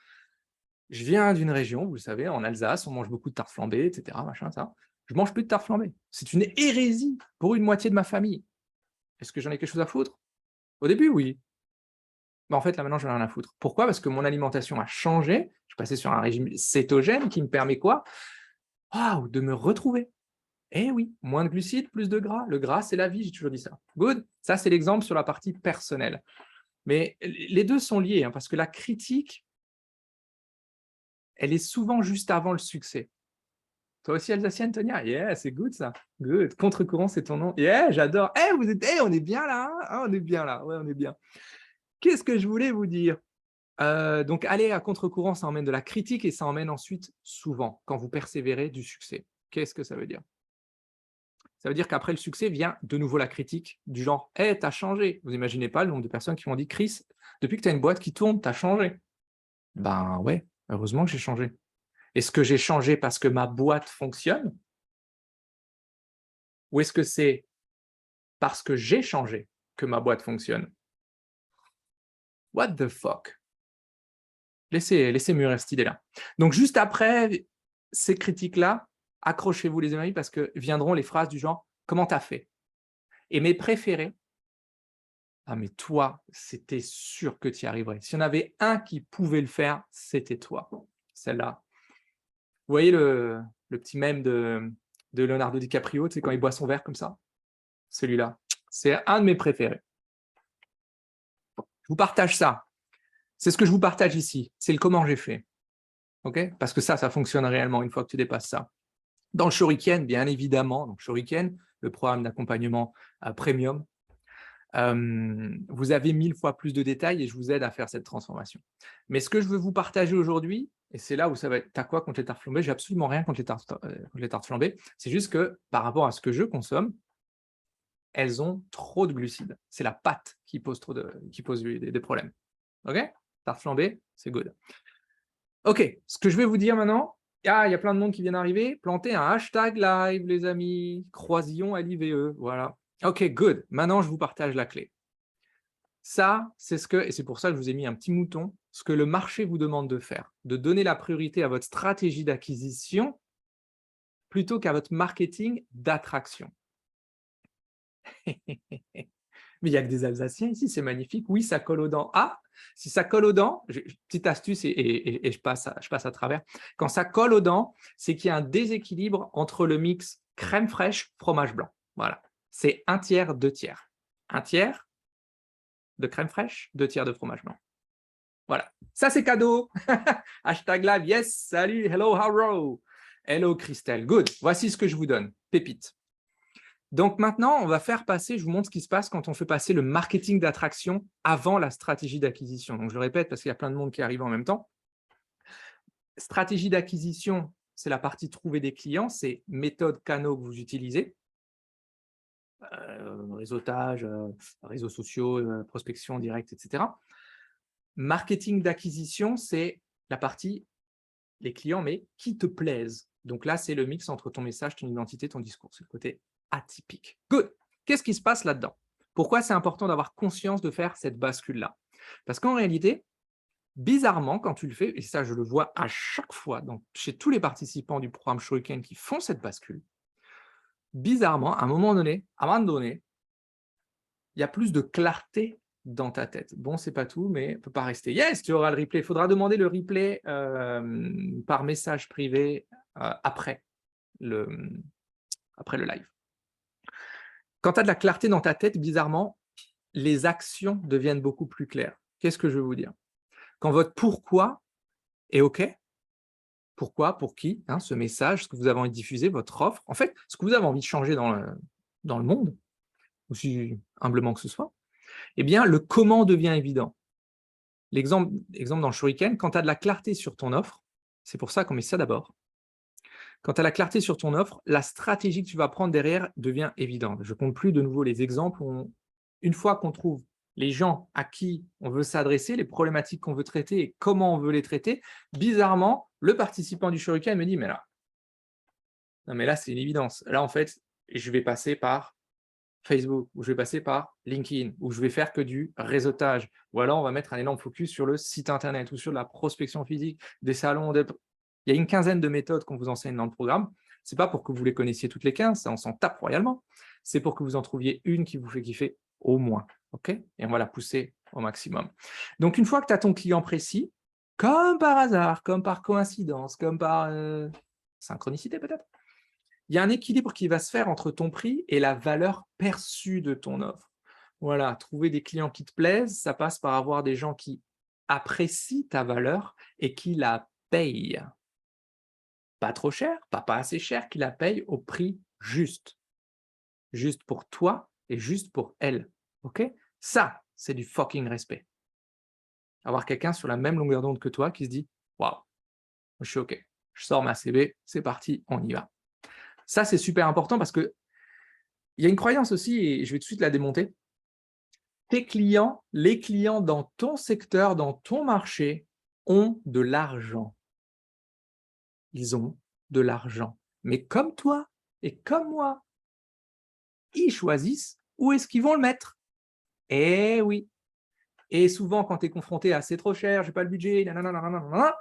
Je viens d'une région, vous le savez, en Alsace, on mange beaucoup de tartes flambées, etc. Machin, ça. Je mange plus de tarte flambée. C'est une hérésie pour une moitié de ma famille. Est-ce que j'en ai quelque chose à foutre? Au début, oui. Mais en fait, là, maintenant, j'en ai rien à foutre. Pourquoi? Parce que mon alimentation a changé. Je suis passé sur un régime cétogène qui me permet quoi? Waouh, de me retrouver. Eh oui, moins de glucides, plus de gras. Le gras, c'est la vie, j'ai toujours dit ça. Good. Ça, c'est l'exemple sur la partie personnelle. Mais les deux sont liés, hein, parce que la critique, elle est souvent juste avant le succès. Toi aussi, alsacienne, Tonia? Yeah, c'est good ça. Good. Contre-courant, c'est ton nom. Yeah, j'adore. Eh, on est bien là. Hein. Ah, on est bien là. Ouais, on est bien. Qu'est-ce que je voulais vous dire? Donc, aller à contre-courant, ça emmène de la critique et ça emmène ensuite, souvent, quand vous persévérez, du succès. Qu'est-ce que ça veut dire? Ça veut dire qu'après le succès vient de nouveau la critique du genre « Hey, t'as changé ». Vous n'imaginez pas le nombre de personnes qui m'ont dit « Chris, depuis que tu as une boîte qui tourne, t'as changé ». Ben ouais, heureusement que j'ai changé. Est-ce que j'ai changé parce que ma boîte fonctionne? Ou est-ce que c'est parce que j'ai changé que ma boîte fonctionne? What the fuck? Laissez mûrir cette idée-là. Donc juste après ces critiques-là, accrochez-vous les amis parce que viendront les phrases du genre « Comment t'as fait ?» Et mes préférés, ah mais toi, c'était sûr que tu y arriverais. S'il y en avait un qui pouvait le faire, c'était toi. Celle-là. Vous voyez le petit mème de Leonardo DiCaprio, tu sais, quand il boit son verre comme ça? Celui-là. C'est un de mes préférés. Je vous partage ça. C'est ce que je vous partage ici. C'est le comment j'ai fait. Okay, parce que ça fonctionne réellement une fois que tu dépasses ça. Dans le Shuriken, bien évidemment, donc Shuriken, le programme d'accompagnement premium, vous avez 1000 fois plus de détails et je vous aide à faire cette transformation. Mais ce que je veux vous partager aujourd'hui, et c'est là où ça va être, t'as quoi contre les tartes flambées? J'ai absolument rien contre les tartes flambées. C'est juste que par rapport à ce que je consomme, elles ont trop de glucides. C'est la pâte qui pose des problèmes. Ok? Tarte flambée, c'est good. Ok, ce que je vais vous dire maintenant, il y a plein de monde qui vient d'arriver. Plantez un hashtag live, les amis. Croisillon LIVE. Voilà. Ok, good. Maintenant, je vous partage la clé. Ça, c'est ce que, et c'est pour ça que je vous ai mis un petit mouton, ce que le marché vous demande de faire, de donner la priorité à votre stratégie d'acquisition plutôt qu'à votre marketing d'attraction. Mais il n'y a que des Alsaciens ici, c'est magnifique. Oui, ça colle aux dents. Ah, si ça colle aux dents, petite astuce et je passe à travers. Quand ça colle aux dents, c'est qu'il y a un déséquilibre entre le mix crème fraîche, fromage blanc. Voilà. C'est 1/3, 2/3. 1/3 de crème fraîche, 2/3 de fromage blanc. Voilà. Ça, c'est cadeau. Hashtag live. Yes, salut, hello, how. Hello, Christelle. Good. Voici ce que je vous donne. Pépite. Donc maintenant, on va faire passer, je vous montre ce qui se passe quand on fait passer le marketing d'attraction avant la stratégie d'acquisition. Donc je le répète parce qu'il y a plein de monde qui arrive en même temps. Stratégie d'acquisition, c'est la partie trouver des clients, c'est méthode, canaux que vous utilisez. Réseautage, réseaux sociaux, prospection directe, etc. Marketing d'acquisition, c'est la partie les clients, mais qui te plaisent. Donc là, c'est le mix entre ton message, ton identité, ton discours. C'est le côté atypique. Good. Qu'est-ce qui se passe là-dedans? Pourquoi c'est important d'avoir conscience de faire cette bascule-là? Parce qu'en réalité, bizarrement, quand tu le fais, et ça je le vois à chaque fois donc, chez tous les participants du programme Shuriken qui font cette bascule, bizarrement, à un moment donné, il y a plus de clarté dans ta tête. Bon, c'est pas tout, mais on ne peut pas rester. Yes, tu auras le replay. Il faudra demander le replay par message privé après le live. Quand tu as de la clarté dans ta tête, bizarrement, les actions deviennent beaucoup plus claires. Qu'est-ce que je veux vous dire? Quand votre pourquoi est OK, pourquoi, pour qui, hein, ce message, ce que vous avez envie de diffuser, votre offre, en fait, ce que vous avez envie de changer dans le monde, aussi humblement que ce soit, eh bien, le comment devient évident. L'exemple dans le Shuriken, quand tu as de la clarté sur ton offre, c'est pour ça qu'on met ça d'abord. Quand tu as la clarté sur ton offre, la stratégie que tu vas prendre derrière devient évidente. Je ne compte plus de nouveau les exemples. Une fois qu'on trouve les gens à qui on veut s'adresser, les problématiques qu'on veut traiter et comment on veut les traiter, bizarrement, le participant du Shuriken me dit « mais là, non mais là c'est une évidence. Là en fait, je vais passer par Facebook, ou je vais passer par LinkedIn, ou je vais faire que du réseautage, ou alors on va mettre un énorme focus sur le site internet ou sur la prospection physique, des salons. Il y a une quinzaine de méthodes qu'on vous enseigne dans le programme. Ce n'est pas pour que vous les connaissiez toutes les 15, ça on s'en tape royalement. C'est pour que vous en trouviez une qui vous fait kiffer au moins. OK? Et on va la pousser au maximum. Donc, une fois que tu as ton client précis, comme par hasard, comme par coïncidence, comme par synchronicité peut-être, il y a un équilibre qui va se faire entre ton prix et la valeur perçue de ton offre. Voilà, trouver des clients qui te plaisent, ça passe par avoir des gens qui apprécient ta valeur et qui la payent. Pas trop cher, pas assez cher, qui la payent au prix juste. Juste pour toi et juste pour elle. OK? Ça, c'est du fucking respect. Avoir quelqu'un sur la même longueur d'onde que toi qui se dit « Waouh, je suis OK, je sors ma CV, c'est parti, on y va ». Ça, c'est super important parce qu'il y a une croyance aussi, et je vais tout de suite la démonter. Tes clients, les clients dans ton secteur, dans ton marché, ont de l'argent. Ils ont de l'argent. Mais comme toi et comme moi, ils choisissent où est-ce qu'ils vont le mettre. Eh oui. Et souvent, quand tu es confronté à « c'est trop cher, j'ai pas le budget, nanana,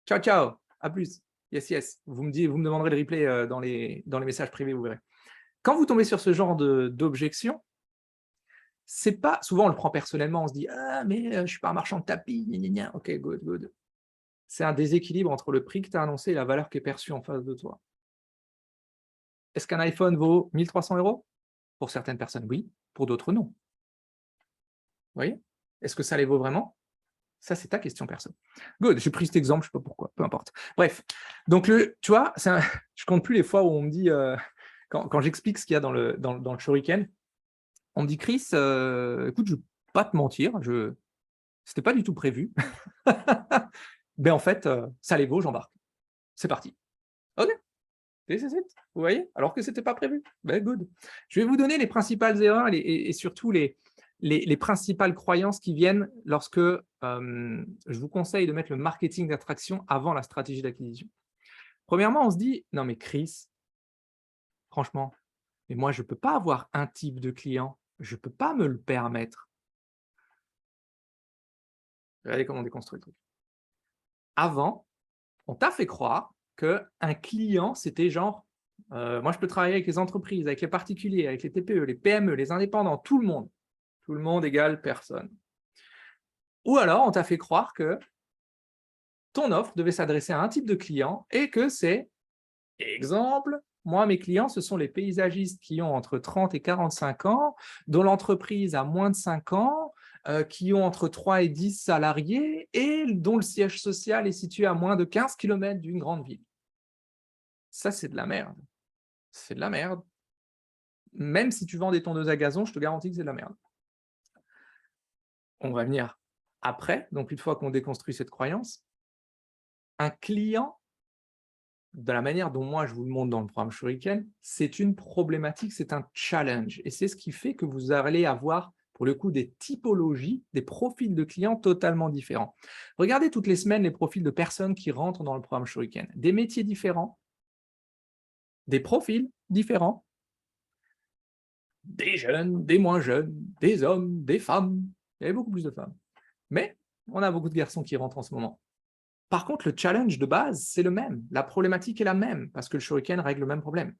ciao, ciao, à plus. Yes, yes. Vous me demanderez le replay dans les messages privés, vous verrez. Quand vous tombez sur ce genre d'objection, c'est pas, souvent on le prend personnellement, on se dit « Ah, mais je suis pas un marchand de tapis, gna, gna, gna. » Ok, good, good. C'est un déséquilibre entre le prix que tu as annoncé et la valeur qui est perçue en face de toi. Est-ce qu'un iPhone vaut 1 300 €? Pour certaines personnes, oui. Pour d'autres, non. Vous voyez? Est-ce que ça les vaut vraiment? Ça, c'est ta question perso. Good, j'ai pris cet exemple, je ne sais pas pourquoi, peu importe. Bref, donc tu vois, je compte plus les fois où on me dit, quand j'explique ce qu'il y a dans le shuriken, on me dit « Chris, écoute, je ne vais pas te mentir, c'était pas du tout prévu. Mais en fait, ça les vaut, j'embarque. C'est parti. » OK, this is it. Vous voyez? Alors que c'était pas prévu. Ben good. Je vais vous donner les principales erreurs et surtout les principales croyances qui viennent lorsque je vous conseille de mettre le marketing d'attraction avant la stratégie d'acquisition. Premièrement, on se dit « Non mais Chris, franchement, mais moi je ne peux pas avoir un type de client, je ne peux pas me le permettre. » Regardez comment on déconstruit le truc. Avant, on t'a fait croire qu'un client, c'était genre, moi je peux travailler avec les entreprises, avec les particuliers, avec les TPE, les PME, les indépendants, tout le monde. Tout le monde égale personne. Ou alors, on t'a fait croire que ton offre devait s'adresser à un type de client et que c'est, exemple, moi, mes clients, ce sont les paysagistes qui ont entre 30 et 45 ans, dont l'entreprise a moins de 5 ans, qui ont entre 3 et 10 salariés et dont le siège social est situé à moins de 15 km d'une grande ville. Ça, c'est de la merde. C'est de la merde. Même si tu vends des tondeuses à gazon, je te garantis que c'est de la merde. On va venir après, donc une fois qu'on déconstruit cette croyance, un client, de la manière dont moi je vous le montre dans le programme Shuriken, c'est une problématique, c'est un challenge. Et c'est ce qui fait que vous allez avoir, pour le coup, des typologies, des profils de clients totalement différents. Regardez toutes les semaines les profils de personnes qui rentrent dans le programme Shuriken. Des métiers différents, des profils différents, des jeunes, des moins jeunes, des hommes, des femmes. Il y avait beaucoup plus de femmes. Mais on a beaucoup de garçons qui rentrent en ce moment. Par contre, le challenge de base, c'est le même. La problématique est la même, parce que le Shuriken règle le même problème.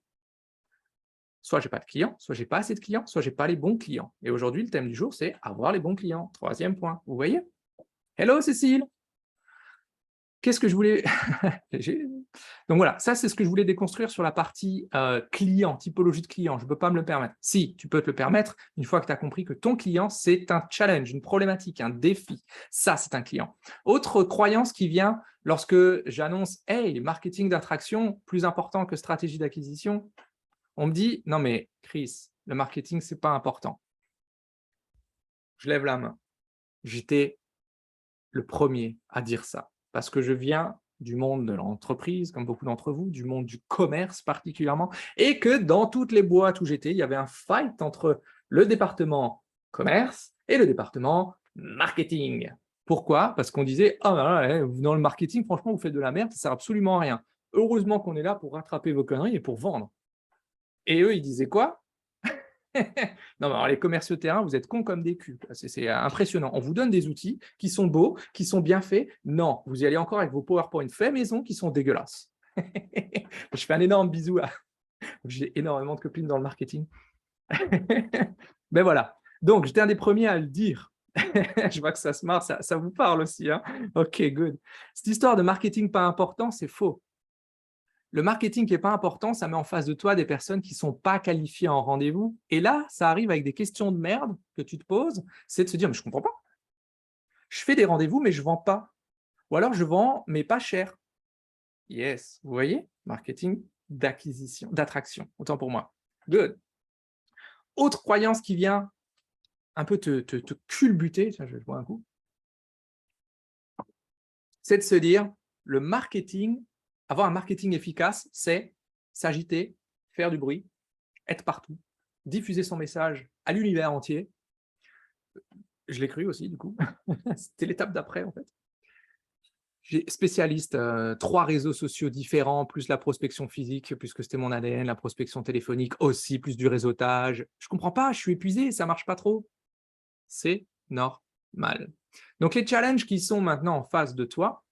Soit je n'ai pas de clients, soit je n'ai pas assez de clients, soit je n'ai pas les bons clients. Et aujourd'hui, le thème du jour, c'est avoir les bons clients. Troisième point, vous voyez? Hello Cécile! Qu'est-ce que je voulais… Donc voilà, ça c'est ce que je voulais déconstruire sur la partie client, typologie de client. Je ne peux pas me le permettre. Si, tu peux te le permettre une fois que tu as compris que ton client, c'est un challenge, une problématique, un défi. Ça, c'est un client. Autre croyance qui vient lorsque j'annonce « Hey, marketing d'attraction, plus important que stratégie d'acquisition », on me dit « Non mais Chris, le marketing, ce n'est pas important. » Je lève la main. J'étais le premier à dire ça. Parce que je viens du monde de l'entreprise, comme beaucoup d'entre vous, du monde du commerce particulièrement, et que dans toutes les boîtes où j'étais, il y avait un fight entre le département commerce et le département marketing. Pourquoi? Parce qu'on disait « Ah, dans le marketing, franchement, vous faites de la merde, ça ne sert absolument à rien. Heureusement qu'on est là pour rattraper vos conneries et pour vendre. » Et eux, ils disaient quoi? Non, mais alors, les commerciaux terrain, vous êtes cons comme des culs. C'est impressionnant. On vous donne des outils qui sont beaux, qui sont bien faits. Non, vous y allez encore avec vos PowerPoint faits maison qui sont dégueulasses. Je fais un énorme bisou à j'ai énormément de copines dans le marketing. Mais voilà. Donc, j'étais un des premiers à le dire. Je vois que ça se marre, ça vous parle aussi, hein? OK, good. Cette histoire de marketing pas important, c'est faux. Le marketing qui est pas important, ça met en face de toi des personnes qui sont pas qualifiées en rendez-vous et là, ça arrive avec des questions de merde que tu te poses, c'est de se dire: «Mais je comprends pas. Je fais des rendez-vous, mais je vends pas. Ou alors je vends, mais pas cher». Yes, vous voyez? Marketing d'acquisition, d'attraction, autant pour moi. Good. Autre croyance qui vient un peu te culbuter, tiens, je bois un coup, c'est de se dire, le marketing, avoir un marketing efficace, c'est s'agiter, faire du bruit, être partout, diffuser son message à l'univers entier. Je l'ai cru aussi, du coup. C'était l'étape d'après, en fait. J'ai spécialiste, 3 réseaux sociaux différents, plus la prospection physique, puisque c'était mon ADN, la prospection téléphonique aussi, plus du réseautage. Je comprends pas, je suis épuisé, ça marche pas trop. C'est normal. Donc les challenges qui sont maintenant en face de toi,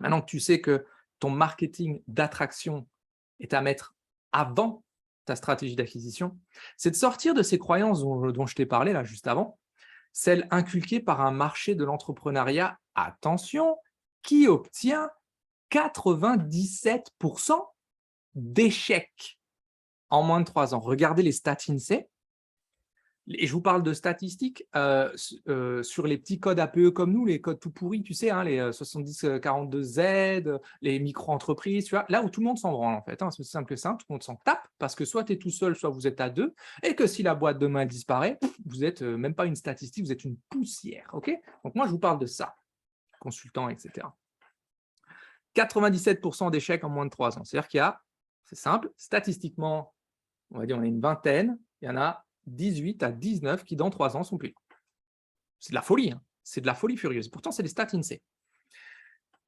maintenant que tu sais que ton marketing d'attraction est à mettre avant ta stratégie d'acquisition, c'est de sortir de ces croyances dont je t'ai parlé là juste avant, celles inculquées par un marché de l'entrepreneuriat, attention, qui obtient 97% d'échecs en moins de 3 ans. Regardez les stats INSEE. Et je vous parle de statistiques sur les petits codes APE comme nous, les codes tout pourris, tu sais, hein, les 7042Z, les micro-entreprises, tu vois, là où tout le monde s'en branle en fait. Hein, c'est aussi simple que ça, tout le monde s'en tape parce que soit tu es tout seul, soit vous êtes à deux, et que si la boîte demain elle disparaît, vous n'êtes même pas une statistique, vous êtes une poussière. Ok. Donc moi je vous parle de ça, consultant, etc. 97% d'échecs en moins de 3 ans. C'est-à-dire qu'il y a, c'est simple, statistiquement, on va dire on est une vingtaine, il y en a 18 à 19 qui dans 3 ans sont plus. C'est de la folie, hein. C'est de la folie furieuse. Pourtant, c'est des stats INSEE.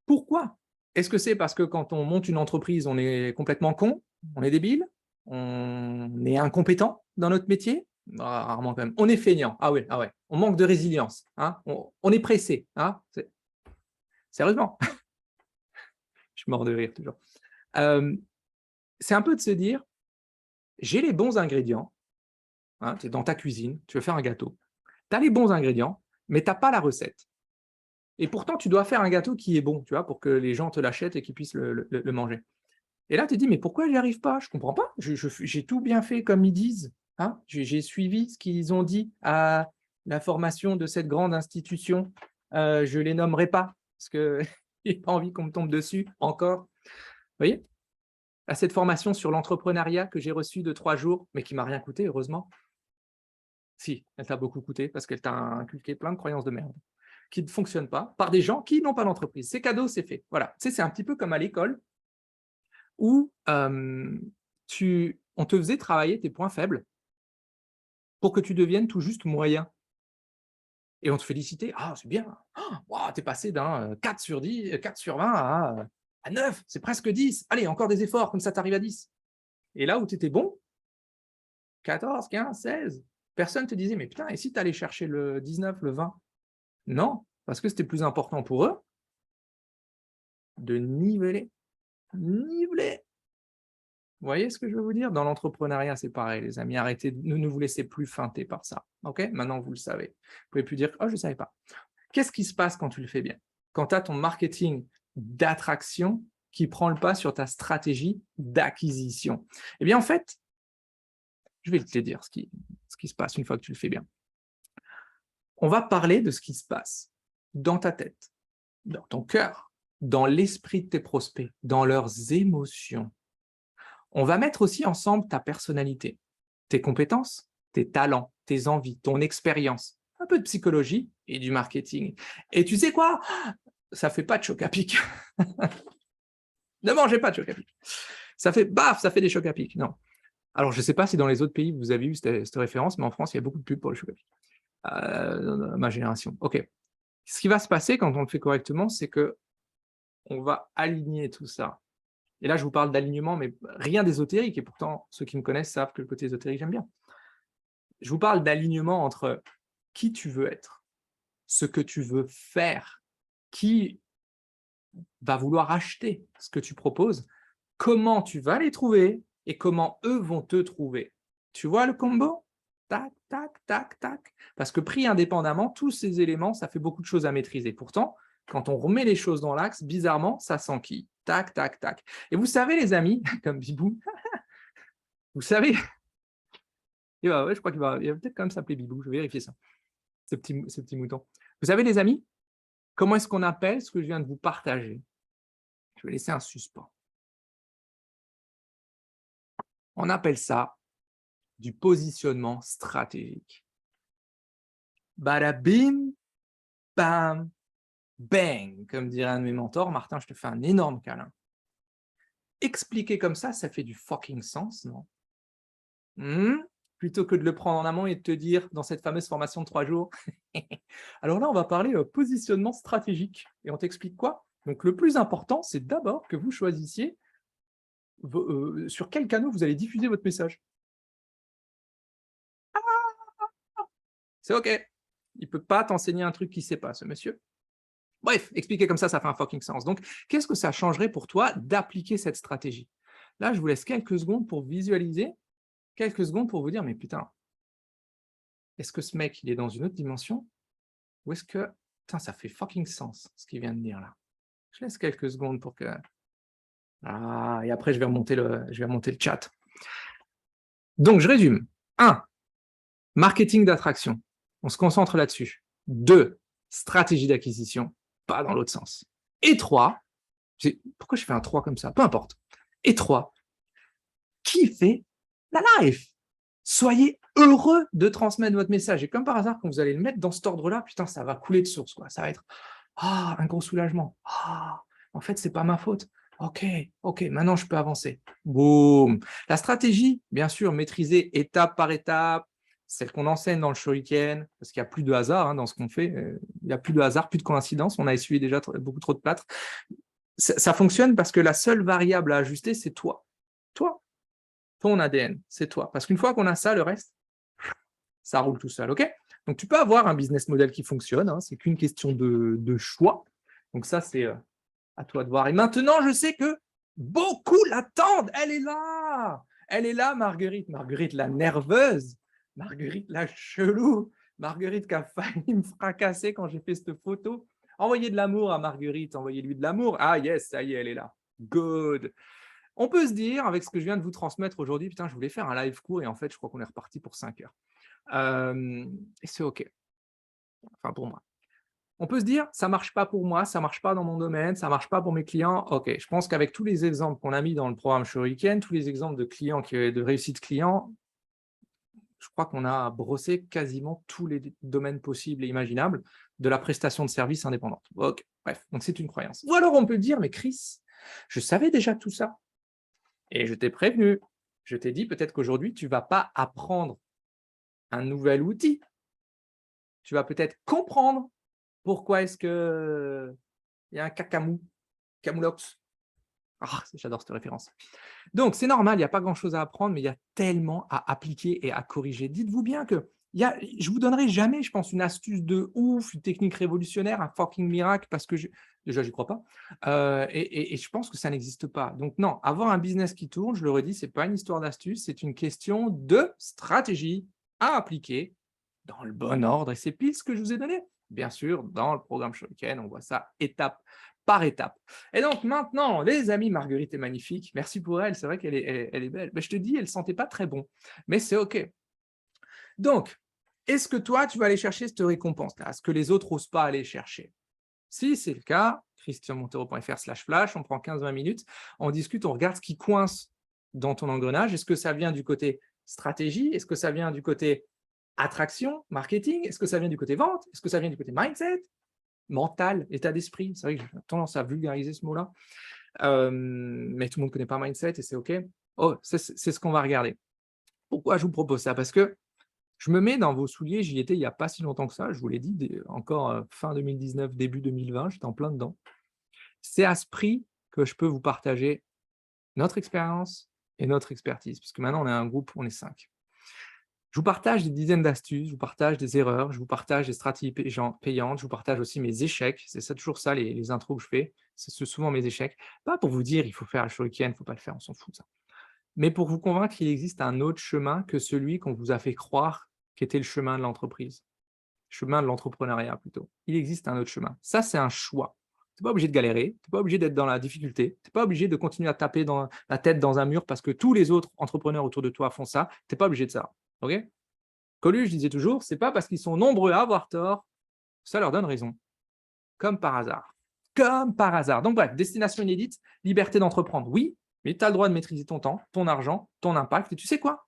Pourquoi? Est-ce que c'est parce que quand on monte une entreprise, on est complètement con, on est débile, on est incompétent dans notre métier? Ah, rarement quand même. On est feignant. Ah ouais, ah ouais. On manque de résilience. Hein, on est pressé. Hein, sérieusement, je suis mort de rire toujours. C'est un peu de se dire, j'ai les bons ingrédients. Hein, tu es dans ta cuisine, tu veux faire un gâteau. Tu as les bons ingrédients, mais tu n'as pas la recette. Et pourtant, tu dois faire un gâteau qui est bon, tu vois, pour que les gens te l'achètent et qu'ils puissent le manger. Et là, tu te dis, mais pourquoi j'y arrive pas? Je ne comprends pas. J'ai tout bien fait comme ils disent. Hein, j'ai suivi ce qu'ils ont dit à la formation de cette grande institution. Je ne les nommerai pas, parce que j'ai pas envie qu'on me tombe dessus encore. Vous voyez? À cette formation sur l'entrepreneuriat que j'ai reçue de 3 jours, mais qui m'a rien coûté, heureusement. Si, elle t'a beaucoup coûté parce qu'elle t'a inculqué plein de croyances de merde qui ne fonctionnent pas par des gens qui n'ont pas d'entreprise. C'est cadeau, c'est fait. Voilà. Tu sais, c'est un petit peu comme à l'école où on te faisait travailler tes points faibles pour que tu deviennes tout juste moyen. Et on te félicitait. Ah, c'est bien. Wow, tu es passé d'un 4 sur 10, 4 sur 20 à 9. C'est presque 10. Allez, encore des efforts, comme ça tu arrives à 10. Et là où tu étais bon, 14, 15, 16, personne ne te disait, mais putain, et si tu allais chercher le 19, le 20? Non, parce que c'était plus important pour eux de niveler. Niveler. Vous voyez ce que je veux vous dire? Dans l'entrepreneuriat, c'est pareil, les amis. Arrêtez, ne vous laissez plus feinter par ça. OK? Maintenant, vous le savez. Vous ne pouvez plus dire: «Oh, je ne savais pas». Qu'est-ce qui se passe quand tu le fais bien? Quand tu as ton marketing d'attraction qui prend le pas sur ta stratégie d'acquisition? Eh bien, en fait, je vais te dire ce qui se passe une fois que tu le fais bien. On va parler de ce qui se passe dans ta tête, dans ton cœur, dans l'esprit de tes prospects, dans leurs émotions. On va mettre aussi ensemble ta personnalité, tes compétences, tes talents, tes envies, ton expérience, un peu de psychologie et du marketing. Et tu sais quoi? Ça fait pas de choc à pic. Ne mangez pas de choc à pic. Ça fait baf, ça fait des chocs à pic. Non. Alors, je ne sais pas si dans les autres pays, vous avez eu cette référence, mais en France, il y a beaucoup de pubs pour le choc à pic. Dans ma génération. OK. Ce qui va se passer quand on le fait correctement, c'est que on va aligner tout ça. Et là, je vous parle d'alignement, mais rien d'ésotérique. Et pourtant, ceux qui me connaissent savent que le côté ésotérique, j'aime bien. Je vous parle d'alignement entre qui tu veux être, ce que tu veux faire, qui va vouloir acheter ce que tu proposes, comment tu vas les trouver et comment eux vont te trouver. Tu vois le combo? Tac, tac, tac, tac. Parce que pris indépendamment, tous ces éléments, ça fait beaucoup de choses à maîtriser. Pourtant, quand on remet les choses dans l'axe, bizarrement, ça s'enquille. Tac, tac, tac. Et vous savez, les amis, comme Bibou, vous savez, ouais, je crois il va peut-être quand même s'appeler Bibou, je vais vérifier ça, ce petit mouton. Vous savez, les amis, comment est-ce qu'on appelle ce que je viens de vous partager? Je vais laisser un suspens. On appelle ça du positionnement stratégique. Bada bim, bam, bang, comme dirait un de mes mentors. Martin, je te fais un énorme câlin. Expliquer comme ça fait du fucking sens, non? Plutôt que de le prendre en amont et de te dire dans cette fameuse formation de 3 jours. Alors là, on va parler positionnement stratégique. Et on t'explique quoi? Donc le plus important, c'est d'abord que vous choisissiez sur quel canal vous allez diffuser votre message. C'est OK. Il ne peut pas t'enseigner un truc qu'il ne sait pas, ce monsieur. Bref, expliquer comme ça fait un fucking sens. Donc, qu'est-ce que ça changerait pour toi d'appliquer cette stratégie? Là, je vous laisse quelques secondes pour visualiser, quelques secondes pour vous dire, mais putain, est-ce que ce mec, il est dans une autre dimension? Ou est-ce que, putain, ça fait fucking sens, ce qu'il vient de dire là? Je laisse quelques secondes pour que... Ah, et après, je vais remonter le chat. Donc, je résume. 1. Marketing d'attraction. On se concentre là-dessus. 2. Stratégie d'acquisition. Pas dans l'autre sens. Et 3. Pourquoi je fais un 3 comme ça? Peu importe. Et 3. Kiffez la life. Soyez heureux de transmettre votre message. Et comme par hasard, quand vous allez le mettre dans cet ordre-là, putain, ça va couler de source, quoi. Ça va être un gros soulagement. En fait, c'est pas ma faute. Ok, maintenant je peux avancer. Boum. La stratégie, bien sûr, maîtrisée étape par étape, celle qu'on enseigne dans le shuriken, parce qu'il n'y a plus de hasard dans ce qu'on fait. Il n'y a plus de hasard, plus de coïncidence. On a essuyé déjà beaucoup trop de plâtre. Ça fonctionne parce que la seule variable à ajuster, c'est toi. Toi, ton ADN, c'est toi. Parce qu'une fois qu'on a ça, le reste, ça roule tout seul, ok? Donc, tu peux avoir un business model qui fonctionne, c'est qu'une question de choix. Donc, ça, c'est à toi de voir. Et maintenant, je sais que beaucoup l'attendent. Elle est là, Marguerite. Marguerite, la nerveuse. Marguerite, la chelou. Marguerite qui a failli me fracasser quand j'ai fait cette photo. Envoyez de l'amour à Marguerite, envoyez-lui de l'amour. Ah yes, ça y est, elle est là. Good. On peut se dire, avec ce que je viens de vous transmettre aujourd'hui, putain, je voulais faire un live court et en fait, je crois qu'on est reparti pour 5 heures. Et c'est OK. Enfin, pour moi. On peut se dire, ça ne marche pas pour moi, ça ne marche pas dans mon domaine, ça ne marche pas pour mes clients. OK, je pense qu'avec tous les exemples qu'on a mis dans le programme Shuriken, tous les exemples de clients, de réussite client, je crois qu'on a brossé quasiment tous les domaines possibles et imaginables de la prestation de services indépendante. OK, bref, donc c'est une croyance. Ou alors on peut dire, mais Chris, je savais déjà tout ça. Et je t'ai prévenu, je t'ai dit peut-être qu'aujourd'hui, tu ne vas pas apprendre un nouvel outil. Tu vas peut-être comprendre pourquoi est-ce qu'il y a un camoulox. J'adore cette référence. Donc, c'est normal, il n'y a pas grand-chose à apprendre, mais il y a tellement à appliquer et à corriger. Dites-vous bien que je ne vous donnerai jamais, je pense, une astuce de ouf, une technique révolutionnaire, un fucking miracle, parce que déjà, je n'y crois pas. Et je pense que ça n'existe pas. Donc, non, avoir un business qui tourne, je le redis, ce n'est pas une histoire d'astuce, c'est une question de stratégie à appliquer dans le bon ordre. Et c'est pile ce que je vous ai donné. Bien sûr, dans le programme Shuriken, on voit ça étape par étape. Et donc maintenant, les amis, Marguerite est magnifique. Merci pour elle, c'est vrai qu'elle est belle. Mais je te dis, elle ne sentait pas très bon. Mais c'est OK. Donc, est-ce que toi, tu vas aller chercher cette récompense-là, ce que les autres n'osent pas aller chercher? Si c'est le cas, christianmontero.fr/flash, on prend 15-20 minutes, on discute, on regarde ce qui coince dans ton engrenage. Est-ce que ça vient du côté stratégie? Est-ce que ça vient du côté attraction, marketing? Est-ce que ça vient du côté vente? Est-ce que ça vient du côté mindset? Mental, état d'esprit? C'est vrai que j'ai tendance à vulgariser ce mot-là. Mais tout le monde ne connaît pas mindset et c'est OK. Oh, c'est ce qu'on va regarder. Pourquoi je vous propose ça? Parce que je me mets dans vos souliers, j'y étais il n'y a pas si longtemps que ça, je vous l'ai dit, encore fin 2019, début 2020, j'étais en plein dedans. C'est à ce prix que je peux vous partager notre expérience et notre expertise, parce que maintenant on est un groupe, on est 5. Je vous partage des dizaines d'astuces, je vous partage des erreurs, je vous partage des stratégies payantes, je vous partage aussi mes échecs. C'est ça, toujours ça, les intros que je fais. C'est souvent mes échecs. Pas pour vous dire, il faut faire le shuriken, il ne faut pas le faire, on s'en fout, ça. Mais pour vous convaincre qu'il existe un autre chemin que celui qu'on vous a fait croire qu'était le chemin de l'entreprise. Chemin de l'entrepreneuriat, plutôt. Il existe un autre chemin. Ça, c'est un choix. Tu n'es pas obligé de galérer, tu n'es pas obligé d'être dans la difficulté, tu n'es pas obligé de continuer à taper dans la tête dans un mur parce que tous les autres entrepreneurs autour de toi font ça. Tu n'es pas obligé de ça. OK? Coluche disait toujours, c'est pas parce qu'ils sont nombreux à avoir tort, ça leur donne raison. Comme par hasard. Comme par hasard. Donc bref, destination inédite, liberté d'entreprendre, oui, mais tu as le droit de maîtriser ton temps, ton argent, ton impact. Et tu sais quoi?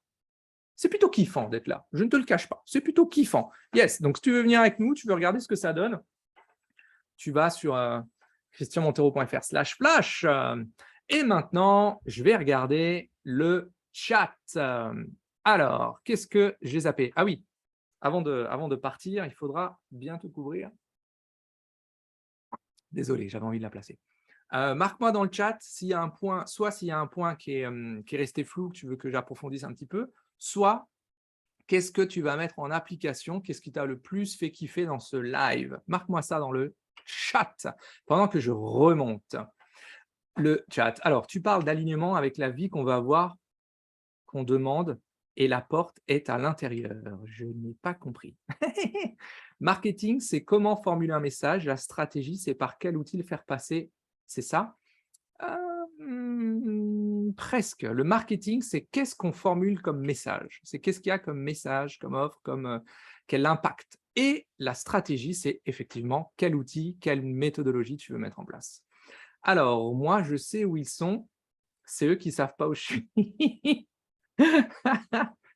C'est plutôt kiffant d'être là. Je ne te le cache pas. C'est plutôt kiffant. Yes, donc si tu veux venir avec nous, tu veux regarder ce que ça donne, tu vas sur christianmontero.fr/flash. Et maintenant, je vais regarder le chat. Alors, qu'est-ce que j'ai zappé? Ah oui, avant de partir, il faudra bien tout couvrir. Désolé, j'avais envie de la placer. Marque-moi dans le chat s'il y a un point, soit s'il y a un point qui est resté flou, que tu veux que j'approfondisse un petit peu, soit qu'est-ce que tu vas mettre en application, qu'est-ce qui t'a le plus fait kiffer dans ce live. Marque-moi ça dans le chat pendant que je remonte le chat. Alors, tu parles d'alignement avec la vie qu'on va avoir, qu'on demande, et la porte est à l'intérieur. Je n'ai pas compris. Marketing, c'est comment formuler un message. La stratégie, c'est par quel outil le faire passer. C'est ça? Presque. Le marketing, c'est qu'est-ce qu'on formule comme message. C'est qu'est-ce qu'il y a comme message, comme offre, comme quel impact. Et la stratégie, c'est effectivement quel outil, quelle méthodologie tu veux mettre en place. Alors, moi, je sais où ils sont. C'est eux qui ne savent pas où je suis.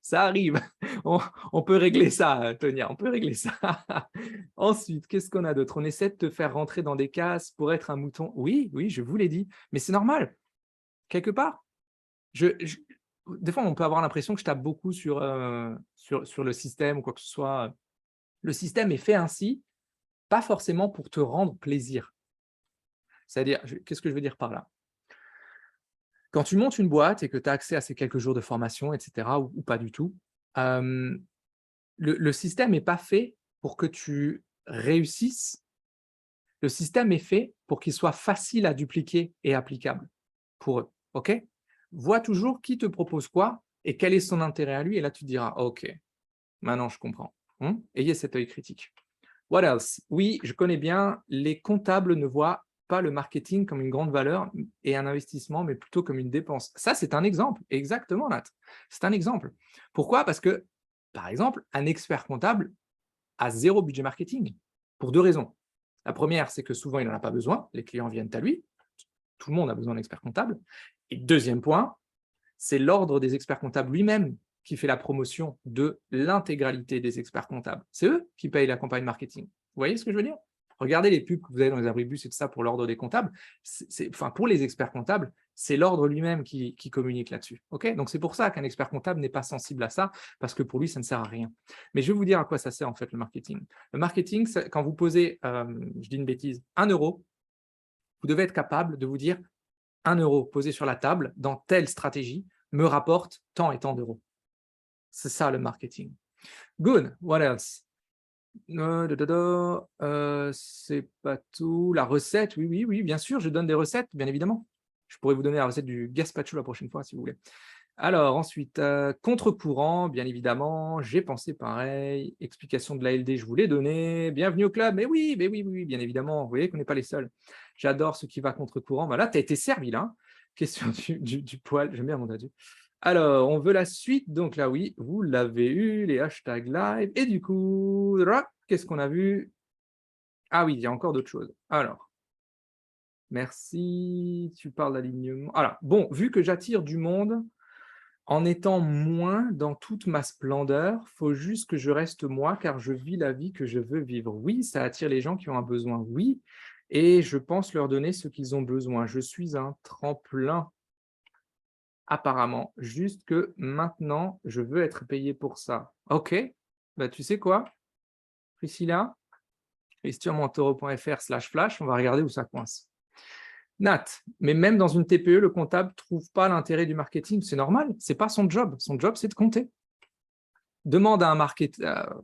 Ça arrive. On peut régler ça, Tonia, on peut régler ça. Ensuite, qu'est-ce qu'on a d'autre? On essaie de te faire rentrer dans des cases pour être un mouton. Oui, oui, je vous l'ai dit, mais c'est normal. Quelque part, des fois, on peut avoir l'impression que je tape beaucoup sur le système ou quoi que ce soit. Le système est fait ainsi, pas forcément pour te rendre plaisir. C'est-à-dire, qu'est-ce que je veux dire par là? Quand tu montes une boîte et que tu as accès à ces quelques jours de formation, etc., ou pas du tout, le système n'est pas fait pour que tu réussisses. Le système est fait pour qu'il soit facile à dupliquer et applicable pour eux. OK? Vois toujours qui te propose quoi et quel est son intérêt à lui. Et là, tu te diras, OK, maintenant je comprends. Ayez cet œil critique. What else? Oui, je connais bien, les comptables ne voient pas le marketing comme une grande valeur et un investissement, mais plutôt comme une dépense. Ça, c'est un exemple. Exactement, Nat. C'est un exemple. Pourquoi? Parce que, par exemple, un expert comptable a 0 budget marketing pour 2 raisons. La première, c'est que souvent, il n'en a pas besoin. Les clients viennent à lui. Tout le monde a besoin d'un expert comptable. Et deuxième point, c'est l'ordre des experts comptables lui-même qui fait la promotion de l'intégralité des experts comptables. C'est eux qui payent la campagne marketing. Vous voyez ce que je veux dire? Regardez les pubs que vous avez dans les abribus et tout ça pour l'ordre des comptables. Enfin, pour les experts comptables, c'est l'ordre lui-même qui communique là-dessus. Okay, donc, c'est pour ça qu'un expert comptable n'est pas sensible à ça, parce que pour lui, ça ne sert à rien. Mais je vais vous dire à quoi ça sert en fait le marketing. Le marketing, quand vous posez, je dis une bêtise, 1 euro, vous devez être capable de vous dire 1 euro posé sur la table dans telle stratégie me rapporte tant et tant d'euros. C'est ça le marketing. Good. What else? C'est pas tout. La recette, oui, oui, oui, bien sûr, je donne des recettes, bien évidemment. Je pourrais vous donner la recette du gazpacho la prochaine fois, si vous voulez. Alors, ensuite, contre-courant, bien évidemment, j'ai pensé pareil. Explication de l'ALD, je vous l'ai donné. Bienvenue au club, mais oui, bien évidemment, vous voyez qu'on n'est pas les seuls. J'adore ce qui va contre-courant. Bah là, tu as été servi, là. Question du poil, j'aime bien mon adieu. Alors, on veut la suite, donc là, oui, vous l'avez eu, les hashtags live. Et du coup, qu'est-ce qu'on a vu? Ah oui, il y a encore d'autres choses. Alors, merci, tu parles d'alignement. Alors, bon, vu que j'attire du monde, en étant moins dans toute ma splendeur, faut juste que je reste moi, car je vis la vie que je veux vivre. Oui, ça attire les gens qui ont un besoin, oui, et je pense leur donner ce qu'ils ont besoin. Je suis un tremplin, apparemment, juste que maintenant, je veux être payé pour ça. Ok, bah, tu sais quoi, Priscilla, christianmontero.fr/flash, on va regarder où ça coince. Nat, mais même dans une TPE, le comptable ne trouve pas l'intérêt du marketing. C'est normal, ce n'est pas son job. Son job, c'est de compter. demande à un marketeur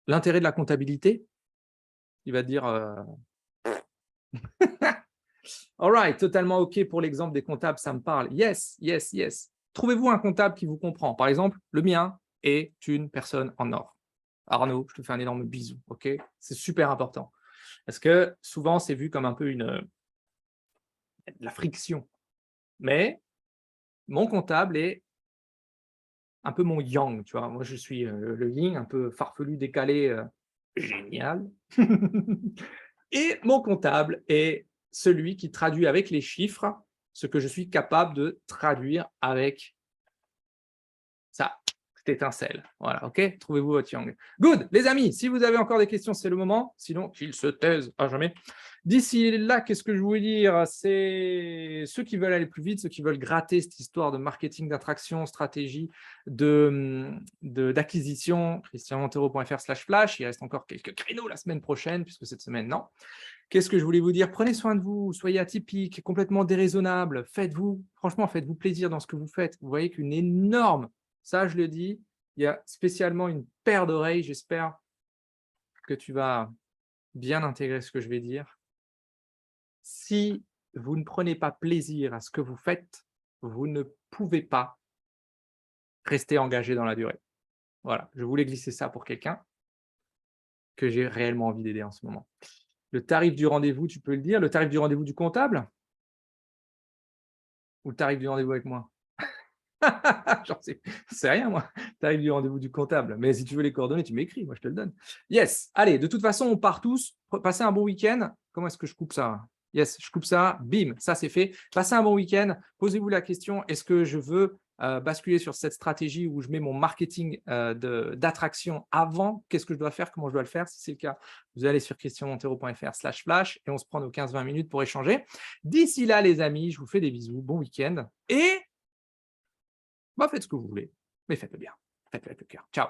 l'intérêt de la comptabilité, il va te dire all right, totalement OK pour l'exemple des comptables, ça me parle. Yes, yes, yes. Trouvez-vous un comptable qui vous comprend. Par exemple, le mien est une personne en or. Arnaud, je te fais un énorme bisou, OK? C'est super important. Parce que souvent, c'est vu comme un peu de la friction. Mais mon comptable est un peu mon yang, tu vois? Moi, je suis, le yin, un peu farfelu, décalé, génial. Et mon comptable est celui qui traduit avec les chiffres ce que je suis capable de traduire avec ça, cette étincelle. Voilà, OK? Trouvez-vous votre yang. Good, les amis, si vous avez encore des questions, c'est le moment. Sinon, qu'ils se taisent à jamais. D'ici là, qu'est-ce que je voulais dire? C'est ceux qui veulent aller plus vite, ceux qui veulent gratter cette histoire de marketing d'attraction, stratégie d'acquisition, christianmontero.fr/flash. Il reste encore quelques créneaux la semaine prochaine, puisque cette semaine, non. Qu'est-ce que je voulais vous dire? Prenez soin de vous, soyez atypiques, complètement déraisonnables. Franchement, faites-vous plaisir dans ce que vous faites. Vous voyez qu'une énorme, ça je le dis, il y a spécialement une paire d'oreilles. J'espère que tu vas bien intégrer ce que je vais dire. Si vous ne prenez pas plaisir à ce que vous faites, vous ne pouvez pas rester engagé dans la durée. Voilà, je voulais glisser ça pour quelqu'un que j'ai réellement envie d'aider en ce moment. Le tarif du rendez-vous, tu peux le dire? Le tarif du rendez-vous du comptable? Ou le tarif du rendez-vous avec moi? J'en sais rien moi. Tarif du rendez-vous du comptable. Mais si tu veux les coordonnées, tu m'écris, moi je te le donne. Yes, allez, de toute façon, on part tous. Passez un bon week-end. Comment est-ce que je coupe ça? Yes, je coupe ça, bim, ça c'est fait. Passez un bon week-end. Posez-vous la question, est-ce que je veux basculer sur cette stratégie où je mets mon marketing d'attraction avant? Qu'est-ce que je dois faire? Comment je dois le faire? Si c'est le cas, vous allez sur christianmontero.fr/flash et on se prend nos 15-20 minutes pour échanger. D'ici là, les amis, je vous fais des bisous. Bon week-end et faites ce que vous voulez, mais faites-le bien. Faites-le avec le cœur. Ciao.